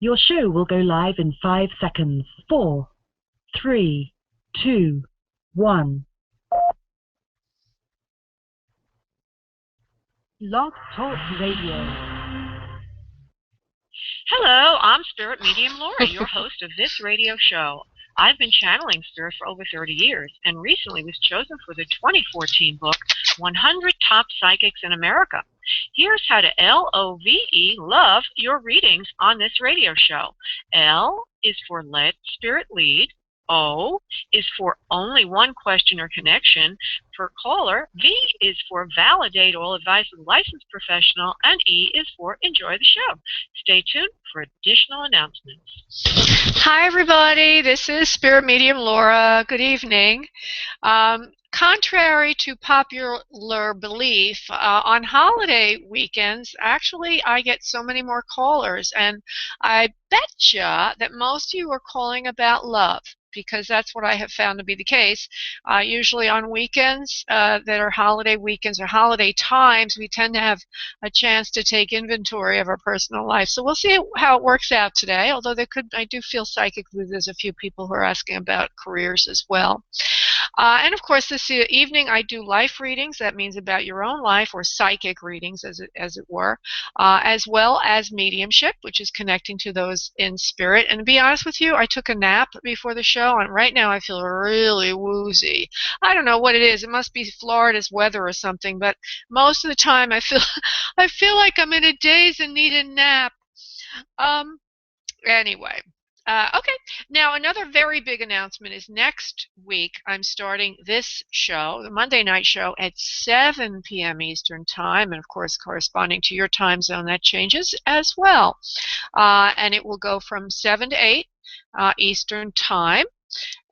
Your show will go live in 5 seconds. 4, 3, 2, 1. Blog Talk Radio. Hello, I'm Spirit Medium Laura, your host of this radio show. I've been channeling Spirit for over 30 years and recently was chosen for the 2014 book, 100 Top Psychics in America. Here's how to LOVE, love your readings on this radio show. L is for let Spirit lead. O is for only one question or connection per caller. V is for validate all advice with a licensed professional. And E is for enjoy the show. Stay tuned for additional announcements. Hi, everybody. This is Spirit Medium Laura. Good evening. Contrary to popular belief, on holiday weekends, actually, I get so many more callers. And I betcha that most of you are calling about love, because that's what I have found to be the case. Usually on weekends that are holiday weekends or holiday times, we tend to have a chance to take inventory of our personal life. So we'll see how it works out today, although I do feel psychically there's a few people who are asking about careers as well. And of course, this evening I do life readings. That means about your own life, or psychic readings, as it were, as well as mediumship, which is connecting to those in spirit. And to be honest with you, I took a nap before the show, and right now I feel really woozy. I don't know what it is. It must be Florida's weather or something. But most of the time, I feel like I'm in a daze and need a nap. Anyway. Okay, now another very big announcement is next week I'm starting this show, the Monday night show, at 7 p.m. Eastern Time, and of course corresponding to your time zone that changes as well. And it will go from 7 to 8 Eastern Time,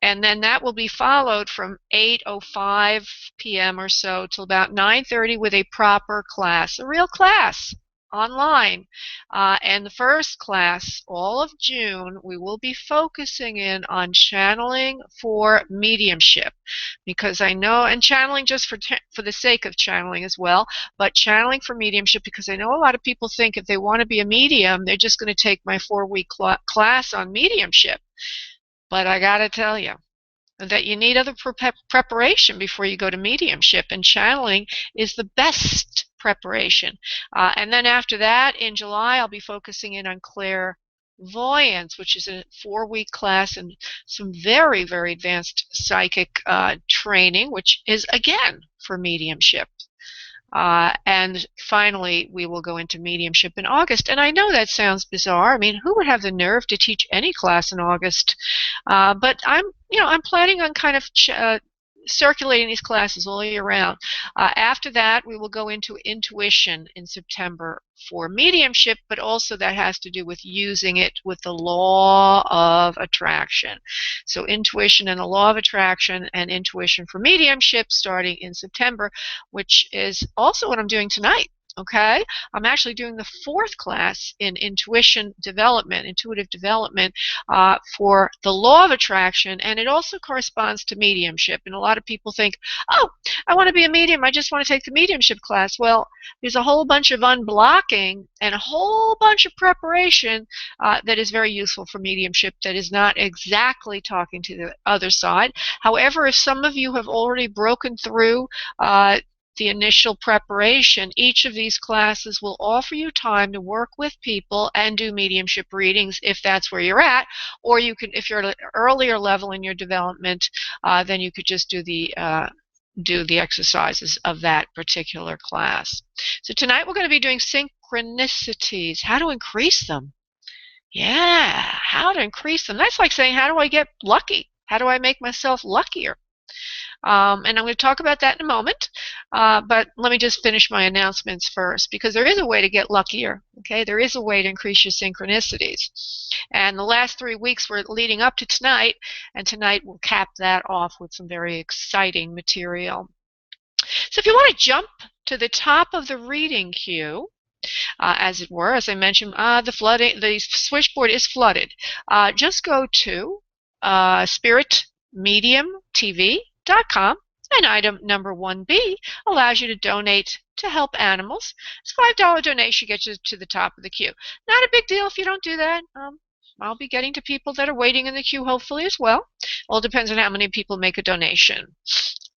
and then that will be followed from 8:05 p.m. or so till about 9:30 with a proper class, a real class, online. And the first class, all of June, we will be focusing in on channeling for mediumship, because I know, and channeling just for the sake of channeling as well, but channeling for mediumship, because I know a lot of people think if they want to be a medium, they're just going to take my 4-week class on mediumship. But I got to tell you that you need other preparation before you go to mediumship, and channeling is the best preparation. And then after that, in July, I'll be focusing in on clairvoyance, which is a 4-week class and some very, very advanced psychic training, which is, again, for mediumship. And finally, we will go into mediumship in August. And I know that sounds bizarre. I mean, who would have the nerve to teach any class in August? But I'm planning on kind of circulating these classes all year round. After that, we will go into intuition in September for mediumship, but also that has to do with using it with the law of attraction. So intuition and the law of attraction, and intuition for mediumship starting in September, which is also what I'm doing tonight. Okay, I'm actually doing the 4th class in intuitive development for the law of attraction, and it also corresponds to mediumship. And a lot of people think, oh, I want to be a medium, I just want to take the mediumship class. Well, there's a whole bunch of unblocking and a whole bunch of preparation that is very useful for mediumship, that is not exactly talking to the other side. However, if some of you have already broken through the initial preparation, each of these classes will offer you time to work with people and do mediumship readings if that's where you're at, or you can, if you're at an earlier level in your development, then you could just do the exercises of that particular class. So tonight we're going to be doing synchronicities, how to increase them. Yeah, how to increase them. That's like saying, how do I get lucky? How do I make myself luckier? And I'm going to talk about that in a moment, but let me just finish my announcements first, because there is a way to get luckier. Okay, there is a way to increase your synchronicities, and the last 3 weeks were leading up to tonight, and tonight we'll cap that off with some very exciting material. So if you want to jump to the top of the reading queue, as it were, as I mentioned, the switchboard is flooded. Just go to spiritmediumtv.com And item number 1B allows you to donate to help animals. It's a $5 donation gets you to the top of the queue. Not a big deal if you don't do that. I'll be getting to people that are waiting in the queue hopefully as well. All depends on how many people make a donation.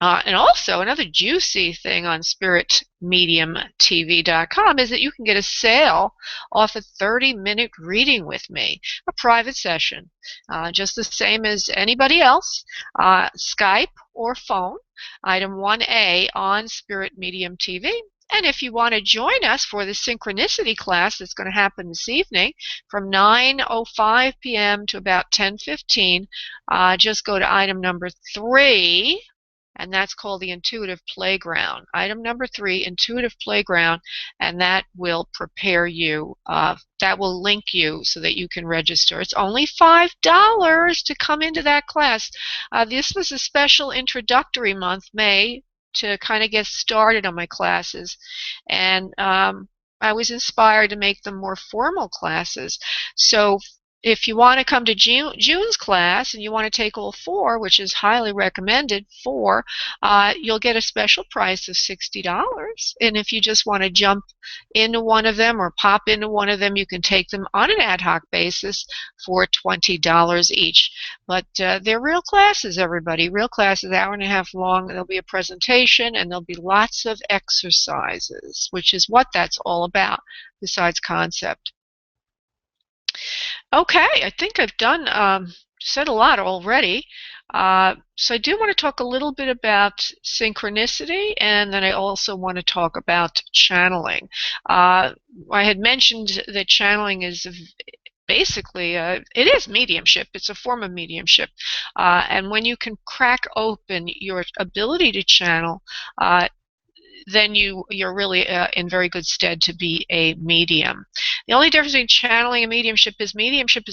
And also, another juicy thing on spiritmediumtv.com is that you can get a sale off a 30-minute reading with me, a private session, just the same as anybody else, Skype or phone, item 1A on Spirit Medium TV. And if you want to join us for the synchronicity class that's going to happen this evening from 9:05 p.m. to about 10:15, just go to item number 3. And that's called the Intuitive Playground. Item number 3, Intuitive Playground, and that will prepare you, that will link you so that you can register. It's only $5 to come into that class. This was a special introductory month, May, to kind of get started on my classes. And I was inspired to make them more formal classes. So if you want to come to June's class and you want to take all 4, which is highly recommended, 4, you'll get a special price of $60. And if you just want to jump into one of them or pop into one of them, you can take them on an ad hoc basis for $20 each. But they're real classes, everybody. Real classes, hour and a half long. There'll be a presentation and there'll be lots of exercises, which is what that's all about, besides concept. Okay, I think I've said a lot already. So I do want to talk a little bit about synchronicity, and then I also want to talk about channeling. I had mentioned that channeling is basically, it is mediumship. It's a form of mediumship. And when you can crack open your ability to channel, then you're really in very good stead to be a medium. The only difference between channeling and mediumship is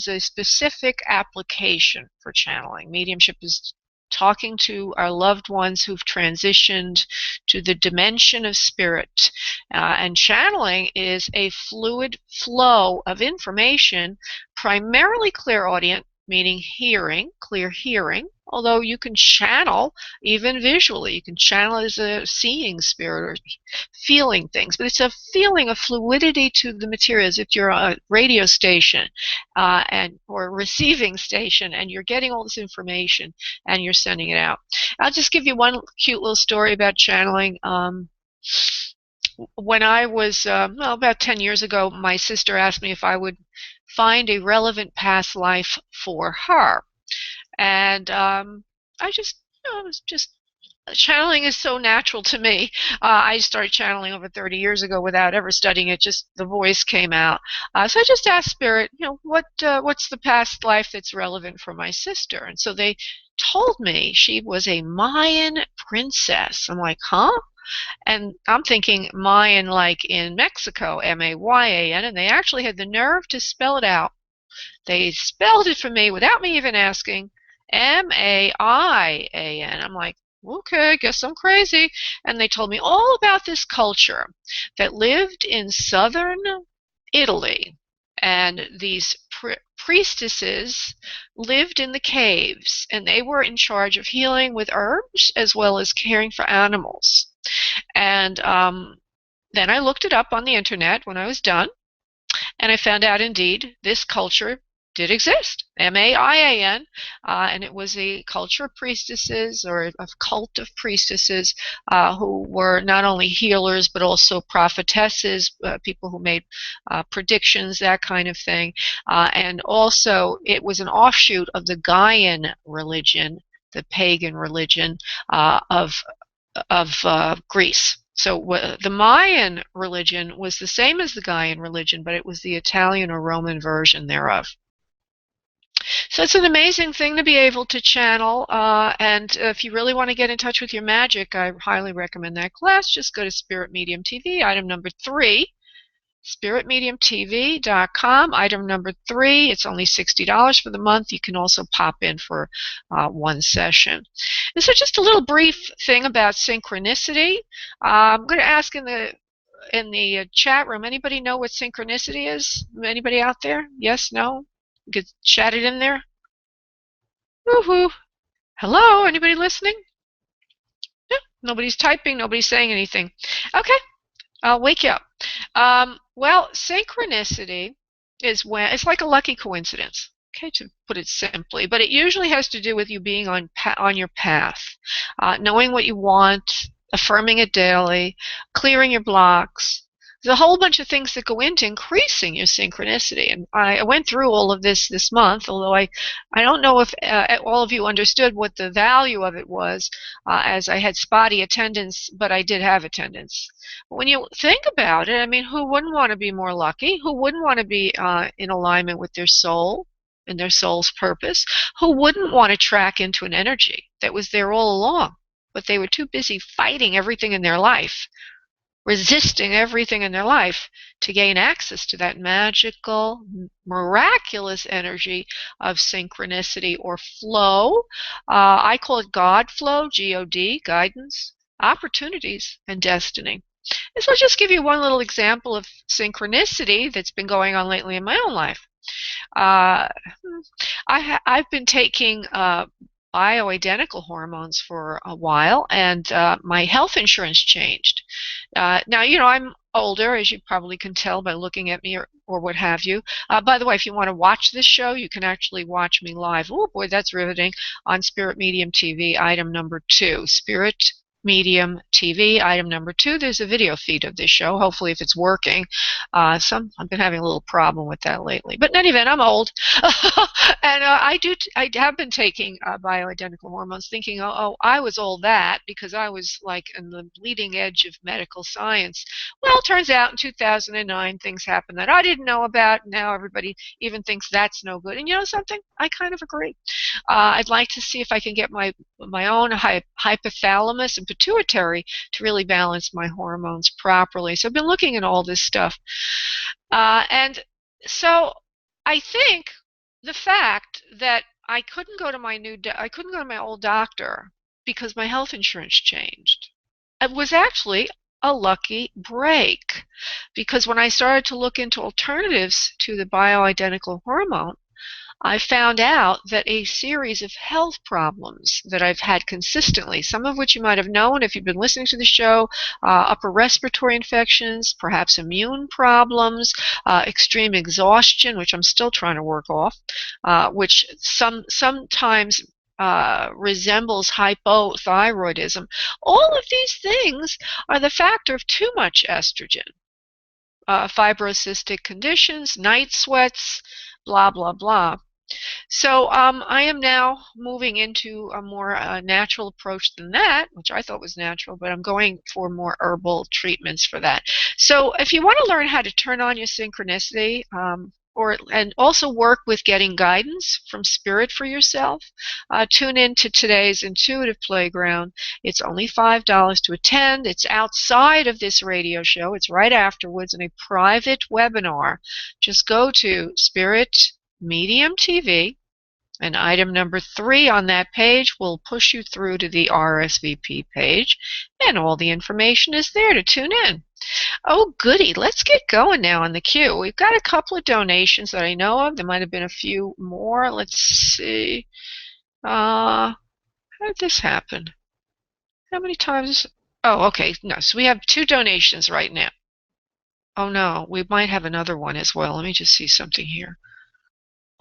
a specific application for channeling. Mediumship is talking to our loved ones who've transitioned to the dimension of spirit. And channeling is a fluid flow of information, primarily clairaudient, meaning hearing, clear hearing, although you can channel even visually. You can channel as a seeing spirit or feeling things, but it's a feeling of fluidity to the material, as if you're a radio station or a receiving station, and you're getting all this information and you're sending it out. I'll just give you one cute little story about channeling. When I was, about 10 years ago, my sister asked me if I would find a relevant past life for her. And I just, it was just, channeling is so natural to me. I started channeling over 30 years ago without ever studying it, just the voice came out. So I just asked Spirit, what's the past life that's relevant for my sister? And so they told me she was a Mayan princess. I'm like, huh? And I'm thinking Mayan like in Mexico, M-A-Y-A-N, and they actually had the nerve to spell it out. They spelled it for me without me even asking, M-A-I-A-N. I'm like, okay, guess I'm crazy. And they told me all about this culture that lived in southern Italy. And these priestesses lived in the caves, and they were in charge of healing with herbs as well as caring for animals. And then I looked it up on the internet when I was done, and I found out indeed this culture did exist, M-A-I-A-N, and it was a culture of priestesses, or a cult of priestesses, who were not only healers but also prophetesses, people who made predictions, that kind of thing. And also it was an offshoot of the Gaian religion, the pagan religion of Greece. So the Mayan religion was the same as the Gaian religion, but it was the Italian or Roman version thereof. So it's an amazing thing to be able to channel, and if you really want to get in touch with your magic, I highly recommend that class. Just go to Spirit Medium TV, item number 3, spiritmediumtv.com, item number 3. It's only $60 for the month. You can also pop in for one session. And so just a little brief thing about synchronicity. I'm going to ask in the chat room, anybody know what synchronicity is? Anybody out there? Yes, no? You could chat it in there. Woohoo! Hello, anybody listening? Yeah, Nobody's typing. Nobody's saying anything. Okay, I'll wake you up. Well, synchronicity is when it's like a lucky coincidence. Okay, to put it simply, but it usually has to do with you being on your path, knowing what you want, affirming it daily, clearing your blocks. There's a whole bunch of things that go into increasing your synchronicity, and I went through all of this month. Although I don't know if all of you understood what the value of it was, as I had spotty attendance, but I did have attendance. When you think about it, I mean, who wouldn't want to be more lucky? Who wouldn't want to be in alignment with their soul and their soul's purpose? Who wouldn't want to track into an energy that was there all along, but they were too busy fighting everything in their life, resisting everything in their life to gain access to that magical, miraculous energy of synchronicity or flow. I call it God flow, G-O-D, guidance, opportunities, and destiny. And so I'll just give you one little example of synchronicity that's been going on lately in my own life. Uh, I've been taking bioidentical hormones for a while, and my health insurance changed. Now, I'm older, as you probably can tell by looking at me or what have you. By the way, if you want to watch this show, you can actually watch me live. Oh boy, that's riveting, on Spirit Medium TV, item number 2. Spirit Medium TV, item number 2. There's a video feed of this show, hopefully, if it's working. I've been having a little problem with that lately. But in any event, I'm old. And I have been taking bioidentical hormones, thinking, I was all that because I was like in the leading edge of medical science. Well, it turns out in 2009 things happened that I didn't know about. Now everybody even thinks that's no good. And you know something? I kind of agree. I'd like to see if I can get my own hypothalamus and pituitary to really balance my hormones properly. So I've been looking at all this stuff. And so I think the fact that I couldn't go to my old doctor because my health insurance changed. It was actually a lucky break, because when I started to look into alternatives to the bioidentical hormone, I found out that a series of health problems that I've had consistently, some of which you might have known if you've been listening to the show, upper respiratory infections, perhaps immune problems, extreme exhaustion, which I'm still trying to work off, which sometimes resembles hypothyroidism. All of these things are the factor of too much estrogen. Fibrocystic conditions, night sweats, blah, blah, blah. So I am now moving into a more natural approach than that, which I thought was natural, but I'm going for more herbal treatments for that. So if you want to learn how to turn on your synchronicity, and also work with getting guidance from Spirit for yourself, tune in to today's Intuitive Playground. It's only $5 to attend. It's outside of this radio show. It's right afterwards in a private webinar. Just go to Spirit Medium TV, and item number 3 on that page will push you through to the RSVP page, and all the information is there to tune in. Oh, goody. Let's get going now on the queue. We've got a couple of donations that I know of. There might have been a few more. Let's see. How did this happen? How many times? Oh, okay. No, so we have 2 donations right now. Oh, no. We might have another one as well. Let me just see something here.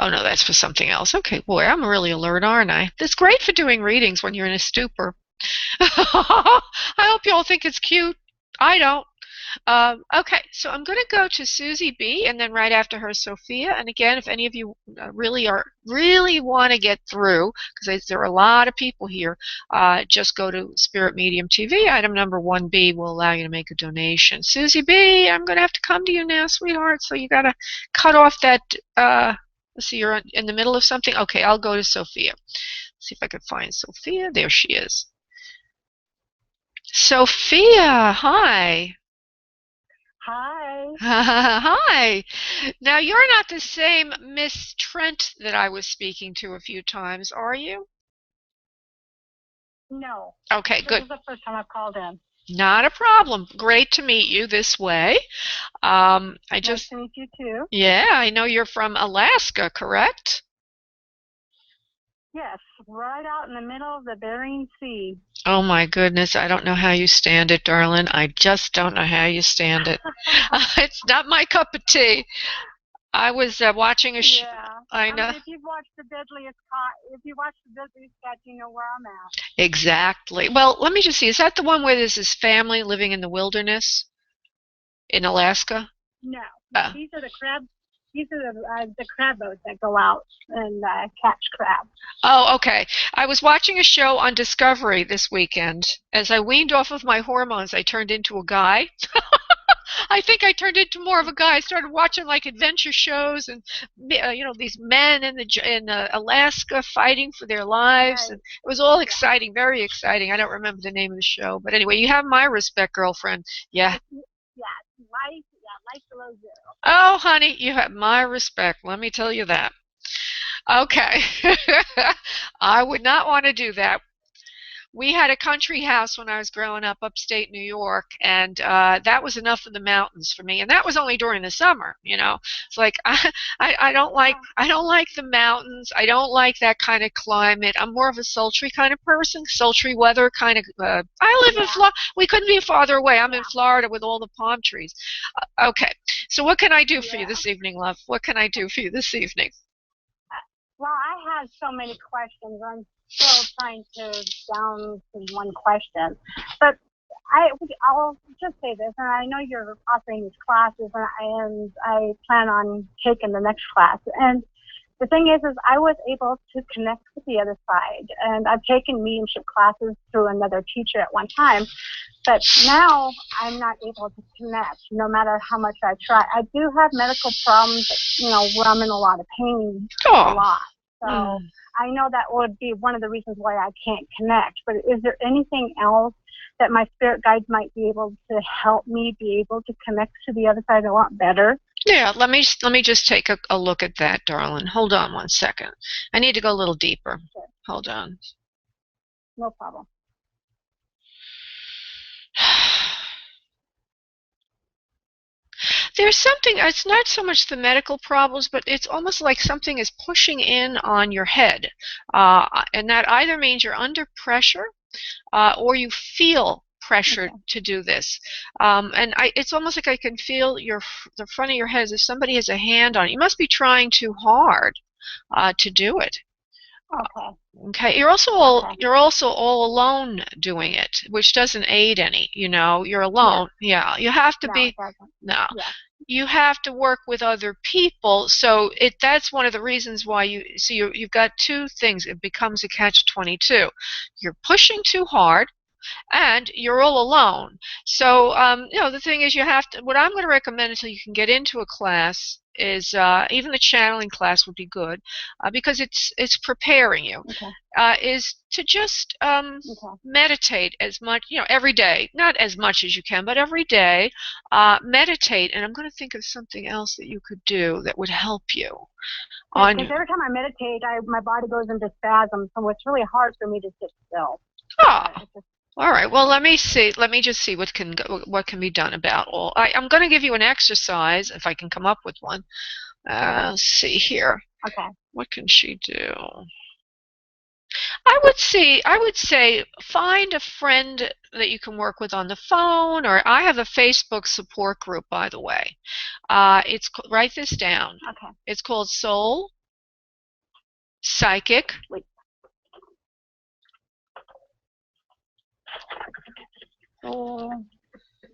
Oh, no, that's for something else. Okay, boy, I'm really alert, aren't I? That's great for doing readings when you're in a stupor. I hope you all think it's cute. I don't. Okay, so I'm going to go to Susie B, and then right after her, Sophia. And again, if any of you really want to get through, because there are a lot of people here, just go to Spirit Medium TV. Item number 1B will allow you to make a donation. Susie B, I'm going to have to come to you now, sweetheart. So you got to cut off that. Let's see, you're in the middle of something. Okay, I'll go to Sophia. See if I can find Sophia. There she is. Sophia, hi. Hi. Hi. Now, you're not the same Miss Trent that I was speaking to a few times, are you? No. Okay, good. This is the first time I've called in. Not a problem. Great to meet you this way. Nice to meet you too. Yeah, I know you're from Alaska, correct? Yes, right out in the middle of the Bering Sea. Oh my goodness, I don't know how you stand it, darling. I just don't know how you stand it. It's not my cup of tea. I was watching a show. Yeah. I know. If you've watched The Deadliest Catch, you know where I'm at. Exactly. Well, let me just see. Is that the one where there's this family living in the wilderness in Alaska? No, Oh. these are the crab. These are the crab boats that go out and catch crab. Oh, okay. I was watching a show on Discovery this weekend. As I weaned off of my hormones, I turned into a guy. I think I turned into more of a guy. I started watching like adventure shows and these men in Alaska fighting for their lives, Right. and it was all exciting, very exciting. I don't remember the name of the show, but anyway, you have my respect, girlfriend. Yeah. Yeah, life below zero. Oh, honey, you have my respect. Let me tell you that. Okay. I would not want to do that. We had a country house when I was growing up upstate New York, and that was enough of the mountains for me. And that was only during the summer, you know. It's like I don't like the mountains. I don't like that kind of climate. I'm more of a sultry kind of person, sultry weather kind of. I live in Florida. We couldn't be farther away. I'm in Florida with all the palm trees. Okay, so what can I do for you this evening, love? What can I do for you this evening? Well, I have so many questions. I'm still trying to down to one question, but I'll just say this, and I know you're offering these classes, and I plan on taking the next class. And the thing is I was able to connect with the other side, and I've taken mediumship classes through another teacher at one time, but now I'm not able to connect, no matter how much I try. I do have medical problems, where I'm in a lot of pain, a lot. So I know that would be one of the reasons why I can't connect. But is there anything else that my spirit guides might be able to help me be able to connect to the other side a lot better? Yeah, let me just take a look at that, darling. Hold on one second. I need to go a little deeper. Sure. Hold on. No problem. There's something, it's not so much the medical problems, but it's almost like something is pushing in on your head. And that either means you're under pressure or you feel pressured to do this. And it's almost like I can feel the front of your head as if somebody has a hand on it. You must be trying too hard to do it. Okay. Okay. You're also all alone doing it, which doesn't aid any. You're alone. Yeah. You have to be. No. Yeah. You have to work with other people. So that's one of the reasons why you've got two things. It becomes a catch-22. You're pushing too hard, and you're all alone. So the thing is, what I'm going to recommend until you can get into a class is even the channeling class would be good because it's preparing you. Is to just meditate as much, every day, not as much as you can, but every day, meditate. And I'm going to think of something else that you could do that would help you. Because every time I meditate, my body goes into spasms, so it's really hard for me to sit still. All right. Well, let me see. Let me just see what can be done about all. I'm going to give you an exercise if I can come up with one. Let's see here. Okay. What can she do? I would say find a friend that you can work with on the phone, or I have a Facebook support group, by the way. Write this down. Okay. It's called Soul Psychic. Wait.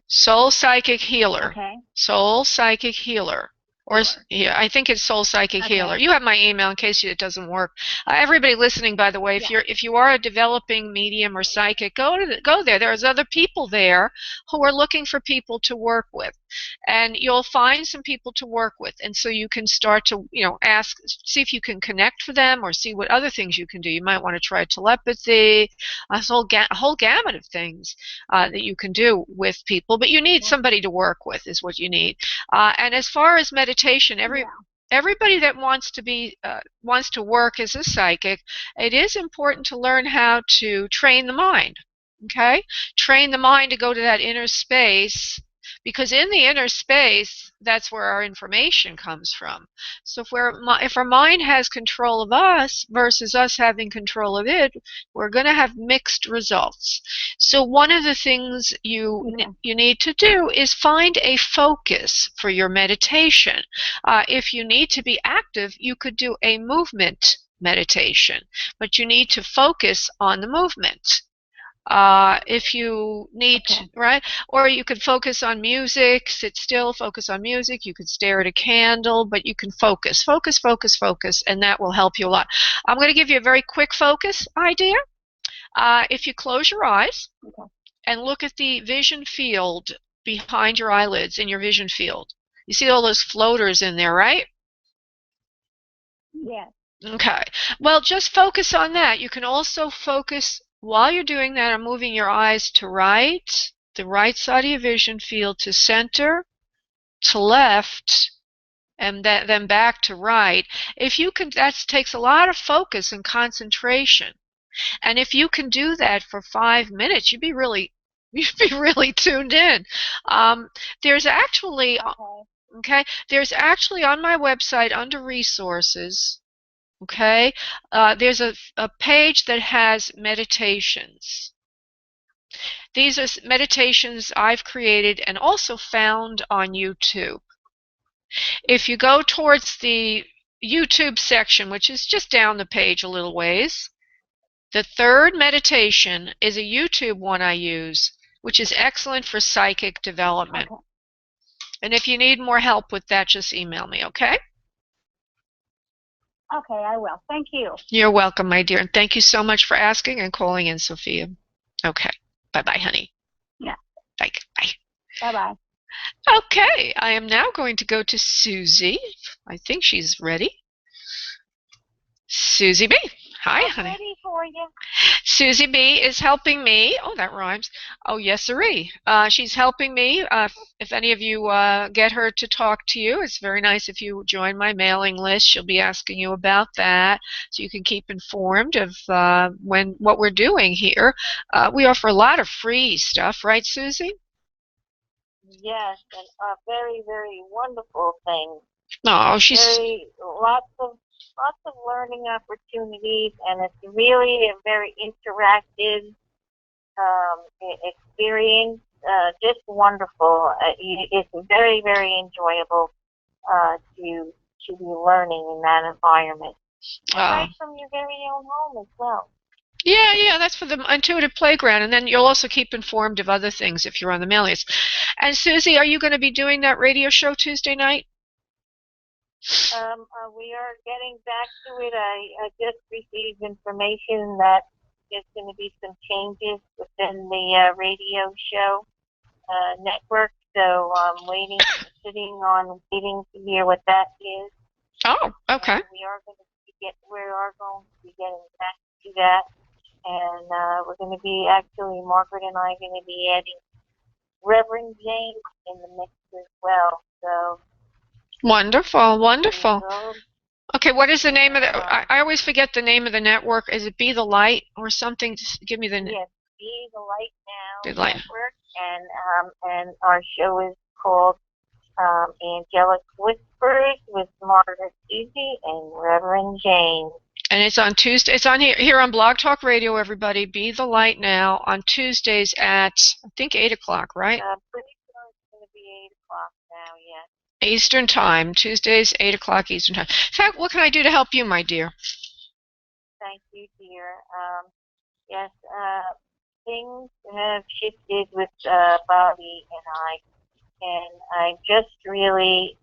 Soul Psychic Healer. Okay. Soul Psychic Healer. Or yeah, I think it's Soul Psychic Healer. You have my email in case it doesn't work. Everybody listening, by the way, if you are a developing medium or psychic, go there. There's other people there who are looking for people to work with, and you'll find some people to work with, and so you can start to see if you can connect with them or see what other things you can do. You might want to try telepathy, a whole gamut of things that you can do with people, but you need somebody to work with is what you need. And as far as meditation, everybody that wants to work as a psychic, it is important to learn how to train the mind. Okay, train the mind to go to that inner space, Because in the inner space, that's where our information comes from. So if our mind has control of us versus us having control of it, we're going to have mixed results. So one of the things you need to do is find a focus for your meditation. If you need to be active, you could do a movement meditation, but you need to focus on the movement. If you need, right? Or you could focus on music, sit still, focus on music. You could stare at a candle, but you can focus, focus, focus, focus, and that will help you a lot. I'm going to give you a very quick focus idea. If you close your eyes and look at the vision field behind your eyelids in your vision field, you see all those floaters in there, right? Yes. Okay. Well, just focus on that. You can also focus while you're doing that on moving your eyes to right, the right side of your vision field, to center, to left, and then back to right. If you can, that takes a lot of focus and concentration. And if you can do that for 5 minutes, you'd be really tuned in. There's actually there's actually on my website under resources. Okay, there's a page that has meditations. These are meditations I've created and also found on YouTube. If you go towards the YouTube section, which is just down the page a little ways, the third meditation is a YouTube one I use, which is excellent for psychic development. Okay. And if you need more help with that, just email me, okay? Okay, I will. Thank you. You're welcome, my dear. And thank you so much for asking and calling in, Sophia. Okay. Bye-bye, honey. Yeah. Bye. Bye. Bye-bye. Okay. I am now going to go to Susie. I think she's ready. Susie B. Hi, honey. I'm ready for you. Susie B is helping me. Oh, that rhymes. Oh, yes, sirree. She's helping me. If any of you get her to talk to you, it's very nice if you join my mailing list. She'll be asking you about that, so you can keep informed of what we're doing here. We offer a lot of free stuff, right, Susie? Yes, and a very, very wonderful thing. Oh, she's lots of learning opportunities, and it's really a very interactive experience. Just wonderful. It's very, very enjoyable to be learning in that environment. Right from your very own home as well. Yeah, that's for the intuitive playground, and then you'll also keep informed of other things if you're on the mail list. And Susie, are you going to be doing that radio show Tuesday night? We are getting back to it. I just received information that there's going to be some changes within the radio show network, so I'm waiting to hear what that is. Oh, okay. We are going to be getting back to that, and we're going to be Margaret and I are going to be adding Reverend James in the mix as well. So. Wonderful. Okay, what is the name of the? I always forget the name of the network. Is it Be the Light or something? Just give me the name. Yes, Be the Light Now the Light. Network, and our show is called Angelic Whispers with Margaret Susie and Reverend James. And it's on Tuesday. It's on here on Blog Talk Radio. Everybody, Be the Light Now on Tuesdays at I think 8 o'clock, right? Pretty sure it's going to be 8 o'clock now. Yes. Eastern Time, Tuesdays, 8 o'clock Eastern Time. In fact, what can I do to help you, my dear? Thank you, dear. Yes, things have shifted with Bobby and I'm just really,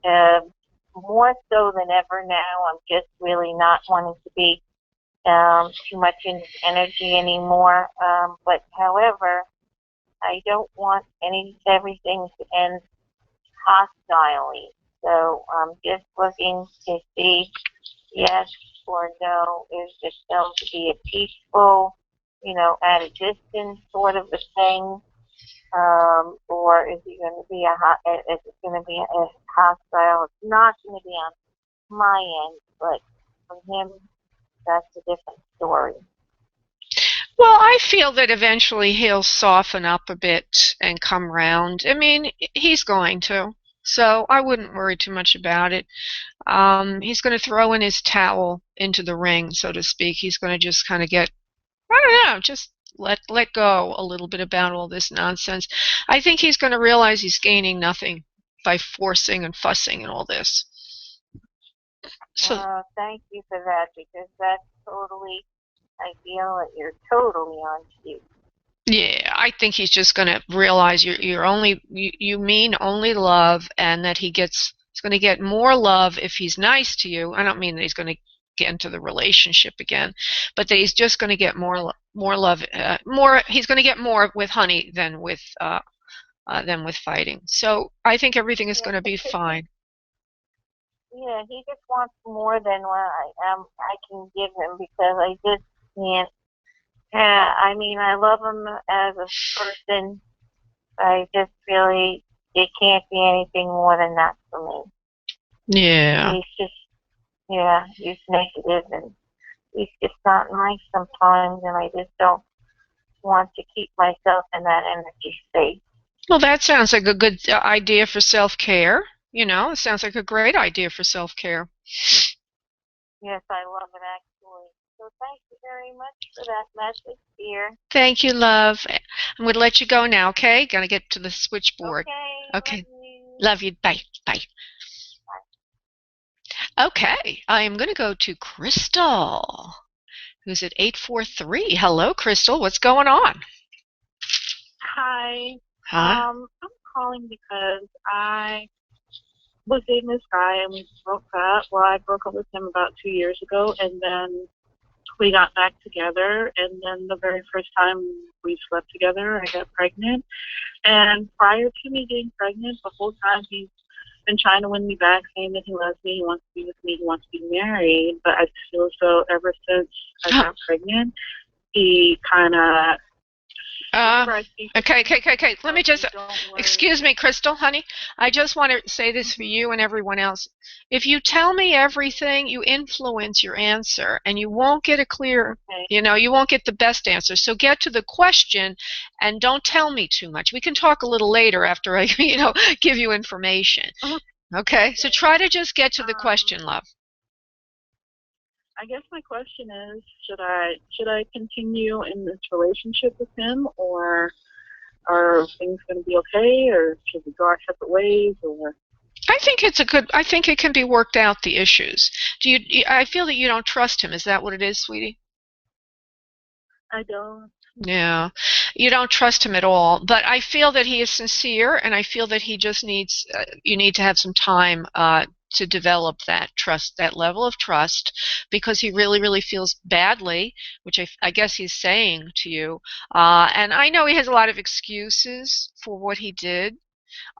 more so than ever now, I'm just really not wanting to be too much in his energy anymore. But however, I don't want everything to end hostilely. So I'm just looking to see yes or no. Is it going to be a peaceful, at a distance sort of a thing, or is it going to be a hostile? It's not going to be on my end, but from him, that's a different story. Well, I feel that eventually he'll soften up a bit and come round. I mean, he's going to. So I wouldn't worry too much about it. He's going to throw in his towel into the ring, so to speak. He's going to just kind of get, I don't know, just let go a little bit about all this nonsense. I think he's going to realize he's gaining nothing by forcing and fussing and all this. So Thank you for that, because that's totally, I feel that you're totally on cue. yeah, I think he's just going to realize you mean only love, and that he's going to get more love if he's nice to you. I don't mean that he's going to get into the relationship again, but that he's just going to get more love, he's going to get more with honey than with fighting. So I think everything is going to be fine. Yeah, he just wants more than what I can give him, because I just can't. I mean, I love him as a person. I just really, it can't be anything more than that for me. Yeah. He's just, yeah, he's negative, and he's just not nice sometimes, and I just don't want to keep myself in that energy state. Well, that sounds like a good idea for self-care. You know, it sounds like a great idea for self-care. Yes, I love it, actually. So thank you very much for that message, dear. Thank you, love. I'm going to let you go now, okay? Going to get to the switchboard. Okay. Love you. Bye. Bye. Okay, I am going to go to Crystal, who's at 843. Hello, Crystal. What's going on? Hi. Huh? I'm calling because I was dating this guy and we broke up. Well, I broke up with him about 2 years ago, and then we got back together. And then the very first time we slept together, I got pregnant. And prior to me getting pregnant, the whole time he's been trying to win me back, saying that he loves me, he wants to be with me, he wants to be married. But I feel as though ever since I got pregnant, he kind of... Okay. Let me just, excuse me, Crystal, honey. I just want to say this for you and everyone else. If you tell me everything, you influence your answer, and you won't get a clear, you won't get the best answer. So get to the question, and don't tell me too much. We can talk a little later after I, give you information. Okay? So try to just get to the question, love. I guess my question is, should I continue in this relationship with him, or are things going to be okay, or should we go our separate ways, or? I think it can be worked out, the issues. I feel that you don't trust him. Is that what it is, sweetie? I don't. Yeah, you don't trust him at all. But I feel that he is sincere, and I feel that he just needs, you need to have some time to develop that trust, that level of trust, because he really, really feels badly, which I guess he's saying to you. And I know he has a lot of excuses for what he did,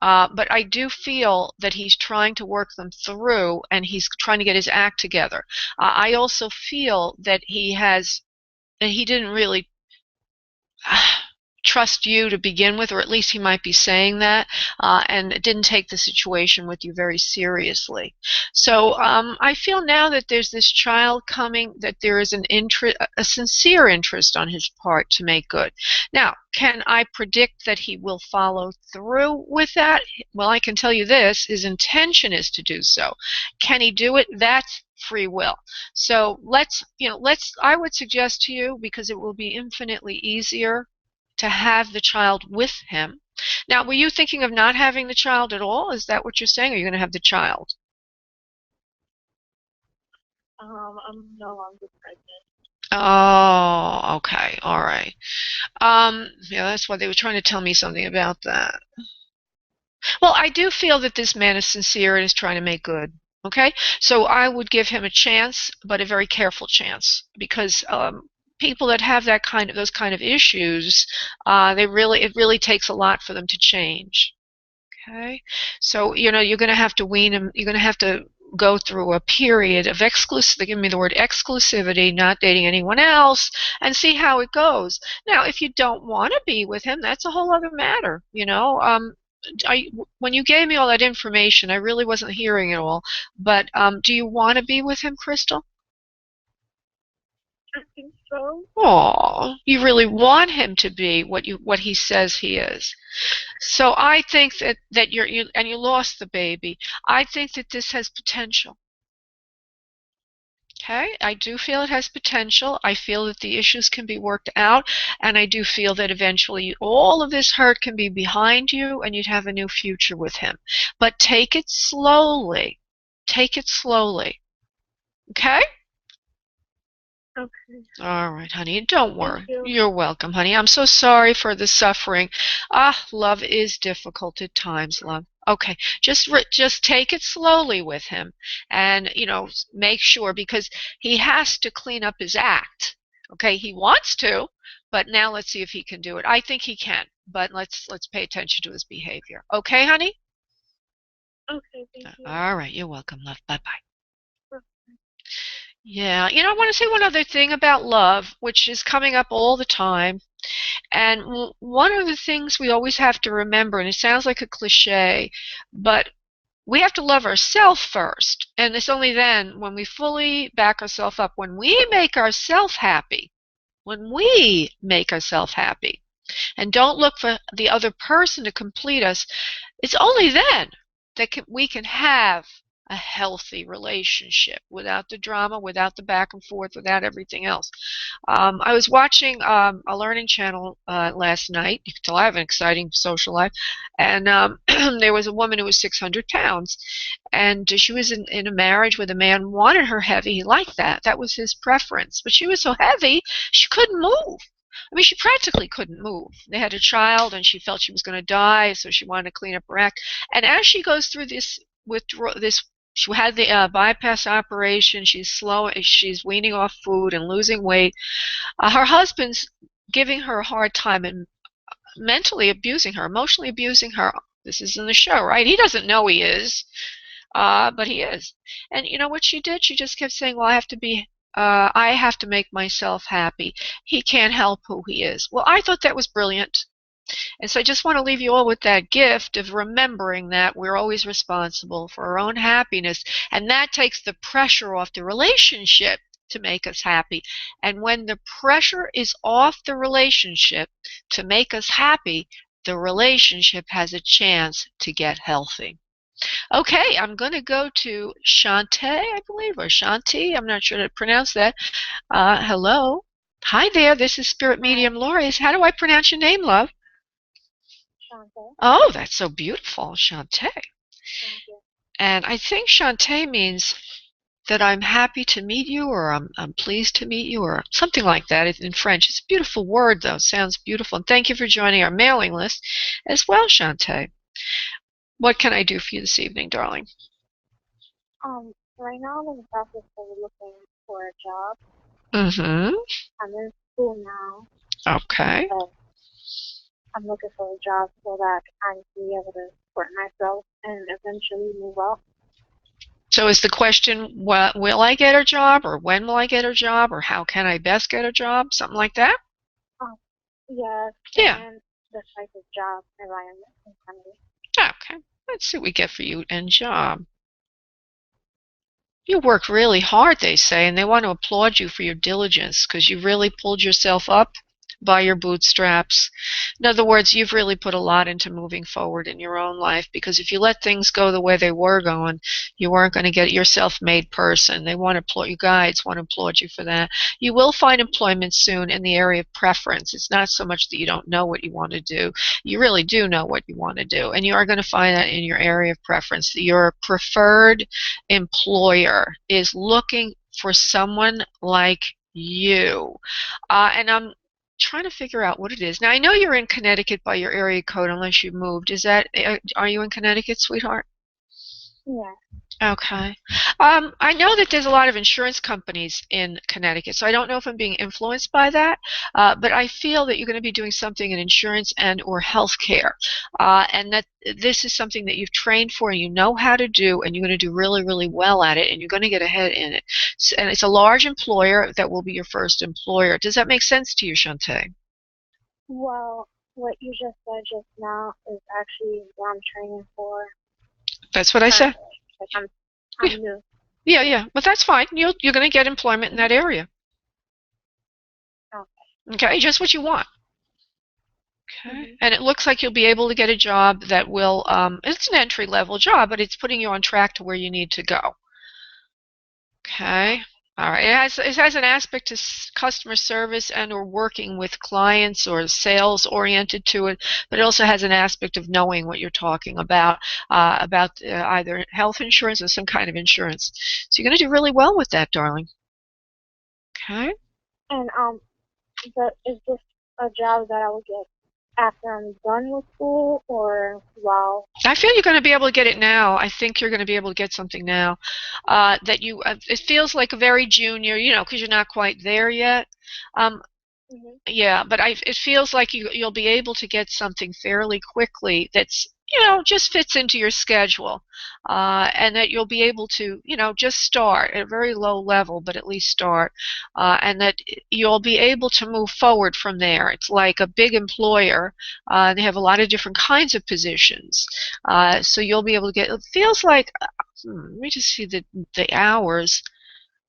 but I do feel that he's trying to work them through, and he's trying to get his act together. I also feel that he didn't really trust you to begin with, or at least he might be saying that, and didn't take the situation with you very seriously. So I feel now that there's this child coming, that there is a sincere interest on his part to make good. Now, can I predict that he will follow through with that? Well, I can tell you this, his intention is to do so. Can he do it? That's free will. So I would suggest to you, because it will be infinitely easier to have the child with him. Now, were you thinking of not having the child at all? Is that what you're saying? Or are you going to have the child? I'm no longer pregnant. Oh, okay. All right. Yeah, that's why they were trying to tell me something about that. Well, I do feel that this man is sincere and is trying to make good. Okay? So I would give him a chance, but a very careful chance, because people that have those kind of issues, it really takes a lot for them to change. Okay, so you're going to have to wean them. You're going to have to go through a period of they give me the word exclusivity, not dating anyone else, and see how it goes. Now, if you don't want to be with him, that's a whole other matter. When you gave me all that information, I really wasn't hearing it all. But do you want to be with him, Crystal? I think so. Oh, you really want him to be what he says he is. So I think that you lost the baby. I think that this has potential. Okay, I do feel it has potential. I feel that the issues can be worked out, and I do feel that eventually all of this hurt can be behind you and you'd have a new future with him. But take it slowly. Take it slowly. Okay? Okay. All right, honey. Don't worry. Thank you. You're welcome, honey. I'm so sorry for the suffering. Love is difficult at times, love. Okay, just take it slowly with him, and make sure, because he has to clean up his act. Okay, he wants to, but now let's see if he can do it. I think he can, but let's pay attention to his behavior. Okay, honey? Okay, thank you. All right, you're welcome, love. Bye-bye. Bye. Yeah, I want to say one other thing about love, which is coming up all the time. And one of the things we always have to remember, and it sounds like a cliche, but we have to love ourselves first. And it's only then, when we fully back ourselves up, when we make ourselves happy, and don't look for the other person to complete us, it's only then that we can have a healthy relationship without the drama, without the back and forth, without everything else. I was watching a learning channel last night. You can tell I have an exciting social life. And there was a woman who was 600 pounds. And she was in a marriage where the man wanted her heavy. He liked that. That was his preference. But she was so heavy, she couldn't move. I mean, she practically couldn't move. They had a child, and she felt she was going to die, so she wanted to clean up her act. And as she goes through this she had the bypass operation. She's weaning off food and losing weight. Her husband's giving her a hard time and mentally abusing her, emotionally abusing her. This is in the show, right? He doesn't know he is, but he is. And you know what she did? She just kept saying, well, I have to make myself happy. He can't help who he is. Well, I thought that was brilliant. And so I just want to leave you all with that gift of remembering that we're always responsible for our own happiness. And that takes the pressure off the relationship to make us happy. And when the pressure is off the relationship to make us happy, the relationship has a chance to get healthy. Okay, I'm going to go to Shante, I believe, or Shanti. I'm not sure how to pronounce that. Hello. Hi there. This is Spirit Medium Lori. How do I pronounce your name, love? Shante. Oh, that's so beautiful, Shante. Thank you. And I think Shante means that I'm happy to meet you, or I'm pleased to meet you, or something like that in French. It's a beautiful word, though. Sounds beautiful. And thank you for joining our mailing list as well, Shante. What can I do for you this evening, darling? Right now I'm in the process of looking for a job. Mm-hmm. I'm in school now. Okay. But I'm looking for a job so that I can be able to support myself and eventually move up. So is the question, will I get a job, or when will I get a job, or how can I best get a job? Something like that? Yes. Yeah. And the type of job environment and family. Okay. Let's see what we get for you in job. You work really hard, they say, and they want to applaud you for your diligence, because you really pulled yourself up by your bootstraps. In other words, you've really put a lot into moving forward in your own life, because if you let things go the way they were going, you weren't going to get your self-made person. They want to applaud you. Guides want to applaud you for that. You will find employment soon in the area of preference. It's not so much that you don't know what you want to do. You really do know what you want to do, and you are going to find that in your area of preference. Your preferred employer is looking for someone like you. And I'm trying to figure out what it is. Now, I know you're in Connecticut by your area code, unless you moved. Are you in Connecticut, sweetheart? Yeah. Okay. I know that there's a lot of insurance companies in Connecticut, so I don't know if I'm being influenced by that, but I feel that you're going to be doing something in insurance and or healthcare, and that this is something that you've trained for and you know how to do, and you're going to do really, really well at it, and you're going to get ahead in it. And it's a large employer that will be your first employer. Does that make sense to you, Shante? Well, what you just said just now is actually what I'm training for. That's what I said. I'm new. Yeah. But that's fine. You're going to get employment in that area. Okay, just what you want. Okay. Mhm. And it looks like you'll be able to get a job that will, it's an entry-level job, but it's putting you on track to where you need to go. Okay. All right. It has an aspect to customer service and or working with clients or sales oriented to it, but it also has an aspect of knowing what you're talking about either health insurance or some kind of insurance. So you're going to do really well with that, darling. Okay. And is this a job that I will get after I'm done with school or while? I feel you're going to be able to get it now. I think you're going to be able to get something now. It feels like a very junior, because you're not quite there yet. Um, Mhm. yeah, but it feels like you'll be able to get something fairly quickly that's, just fits into your schedule, and that you'll be able to, just start at a very low level, but at least start, and that you'll be able to move forward from there. It's like a big employer. They have a lot of different kinds of positions, so you'll be able to get. It feels like, let me just see the hours.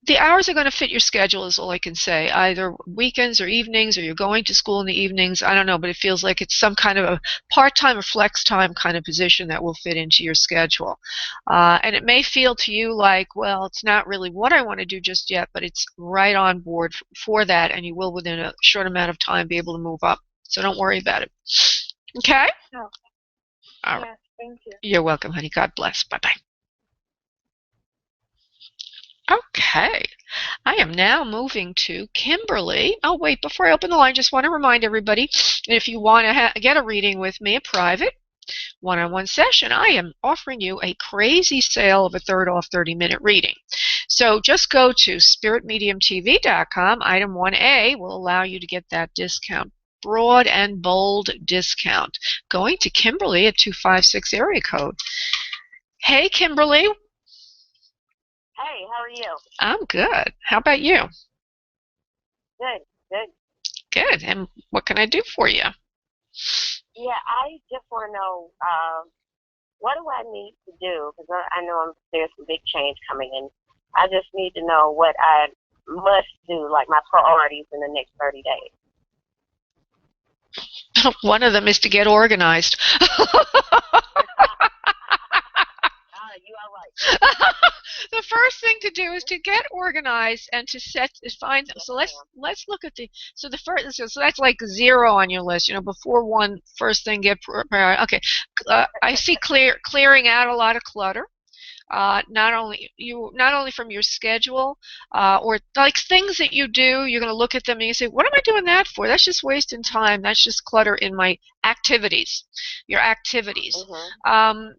The hours are going to fit your schedule is all I can say. Either weekends or evenings, or you're going to school in the evenings. I don't know, but it feels like it's some kind of a part-time or flex-time kind of position that will fit into your schedule. And it may feel to you like, well, it's not really what I want to do just yet, but it's right on board for that, and you will within a short amount of time be able to move up. So don't worry about it. Okay? Oh. All right. Yes, thank you. You're welcome, honey. God bless. Bye-bye. Okay. I am now moving to Kimberly. Oh, wait, before I open the line, just want to remind everybody, if you want to get a reading with me, a private one-on-one session, I am offering you a crazy sale of a third off 30-minute reading. So just go to spiritmediumtv.com. Item 1A will allow you to get that discount. Broad and bold discount. Going to Kimberly at 256 area code. Hey, Kimberly. Hey, how are you? I'm good. How about you? Good, good. Good. And what can I do for you? Yeah, I just want to know what do I need to do? Because I know there's some big change coming in. I just need to know what I must do, like my priorities in the next 30 days. One of them is to get organized. You are right. The first thing to do is to get organized and to find. So let's look at the first. So that's like 0 on your list. Before one first thing get priority. Okay, I see clearing out a lot of clutter. Not only from your schedule, or like things that you do, you're going to look at them and you say, what am I doing that for? That's just wasting time. That's just clutter in my activities, your activities. Mm-hmm.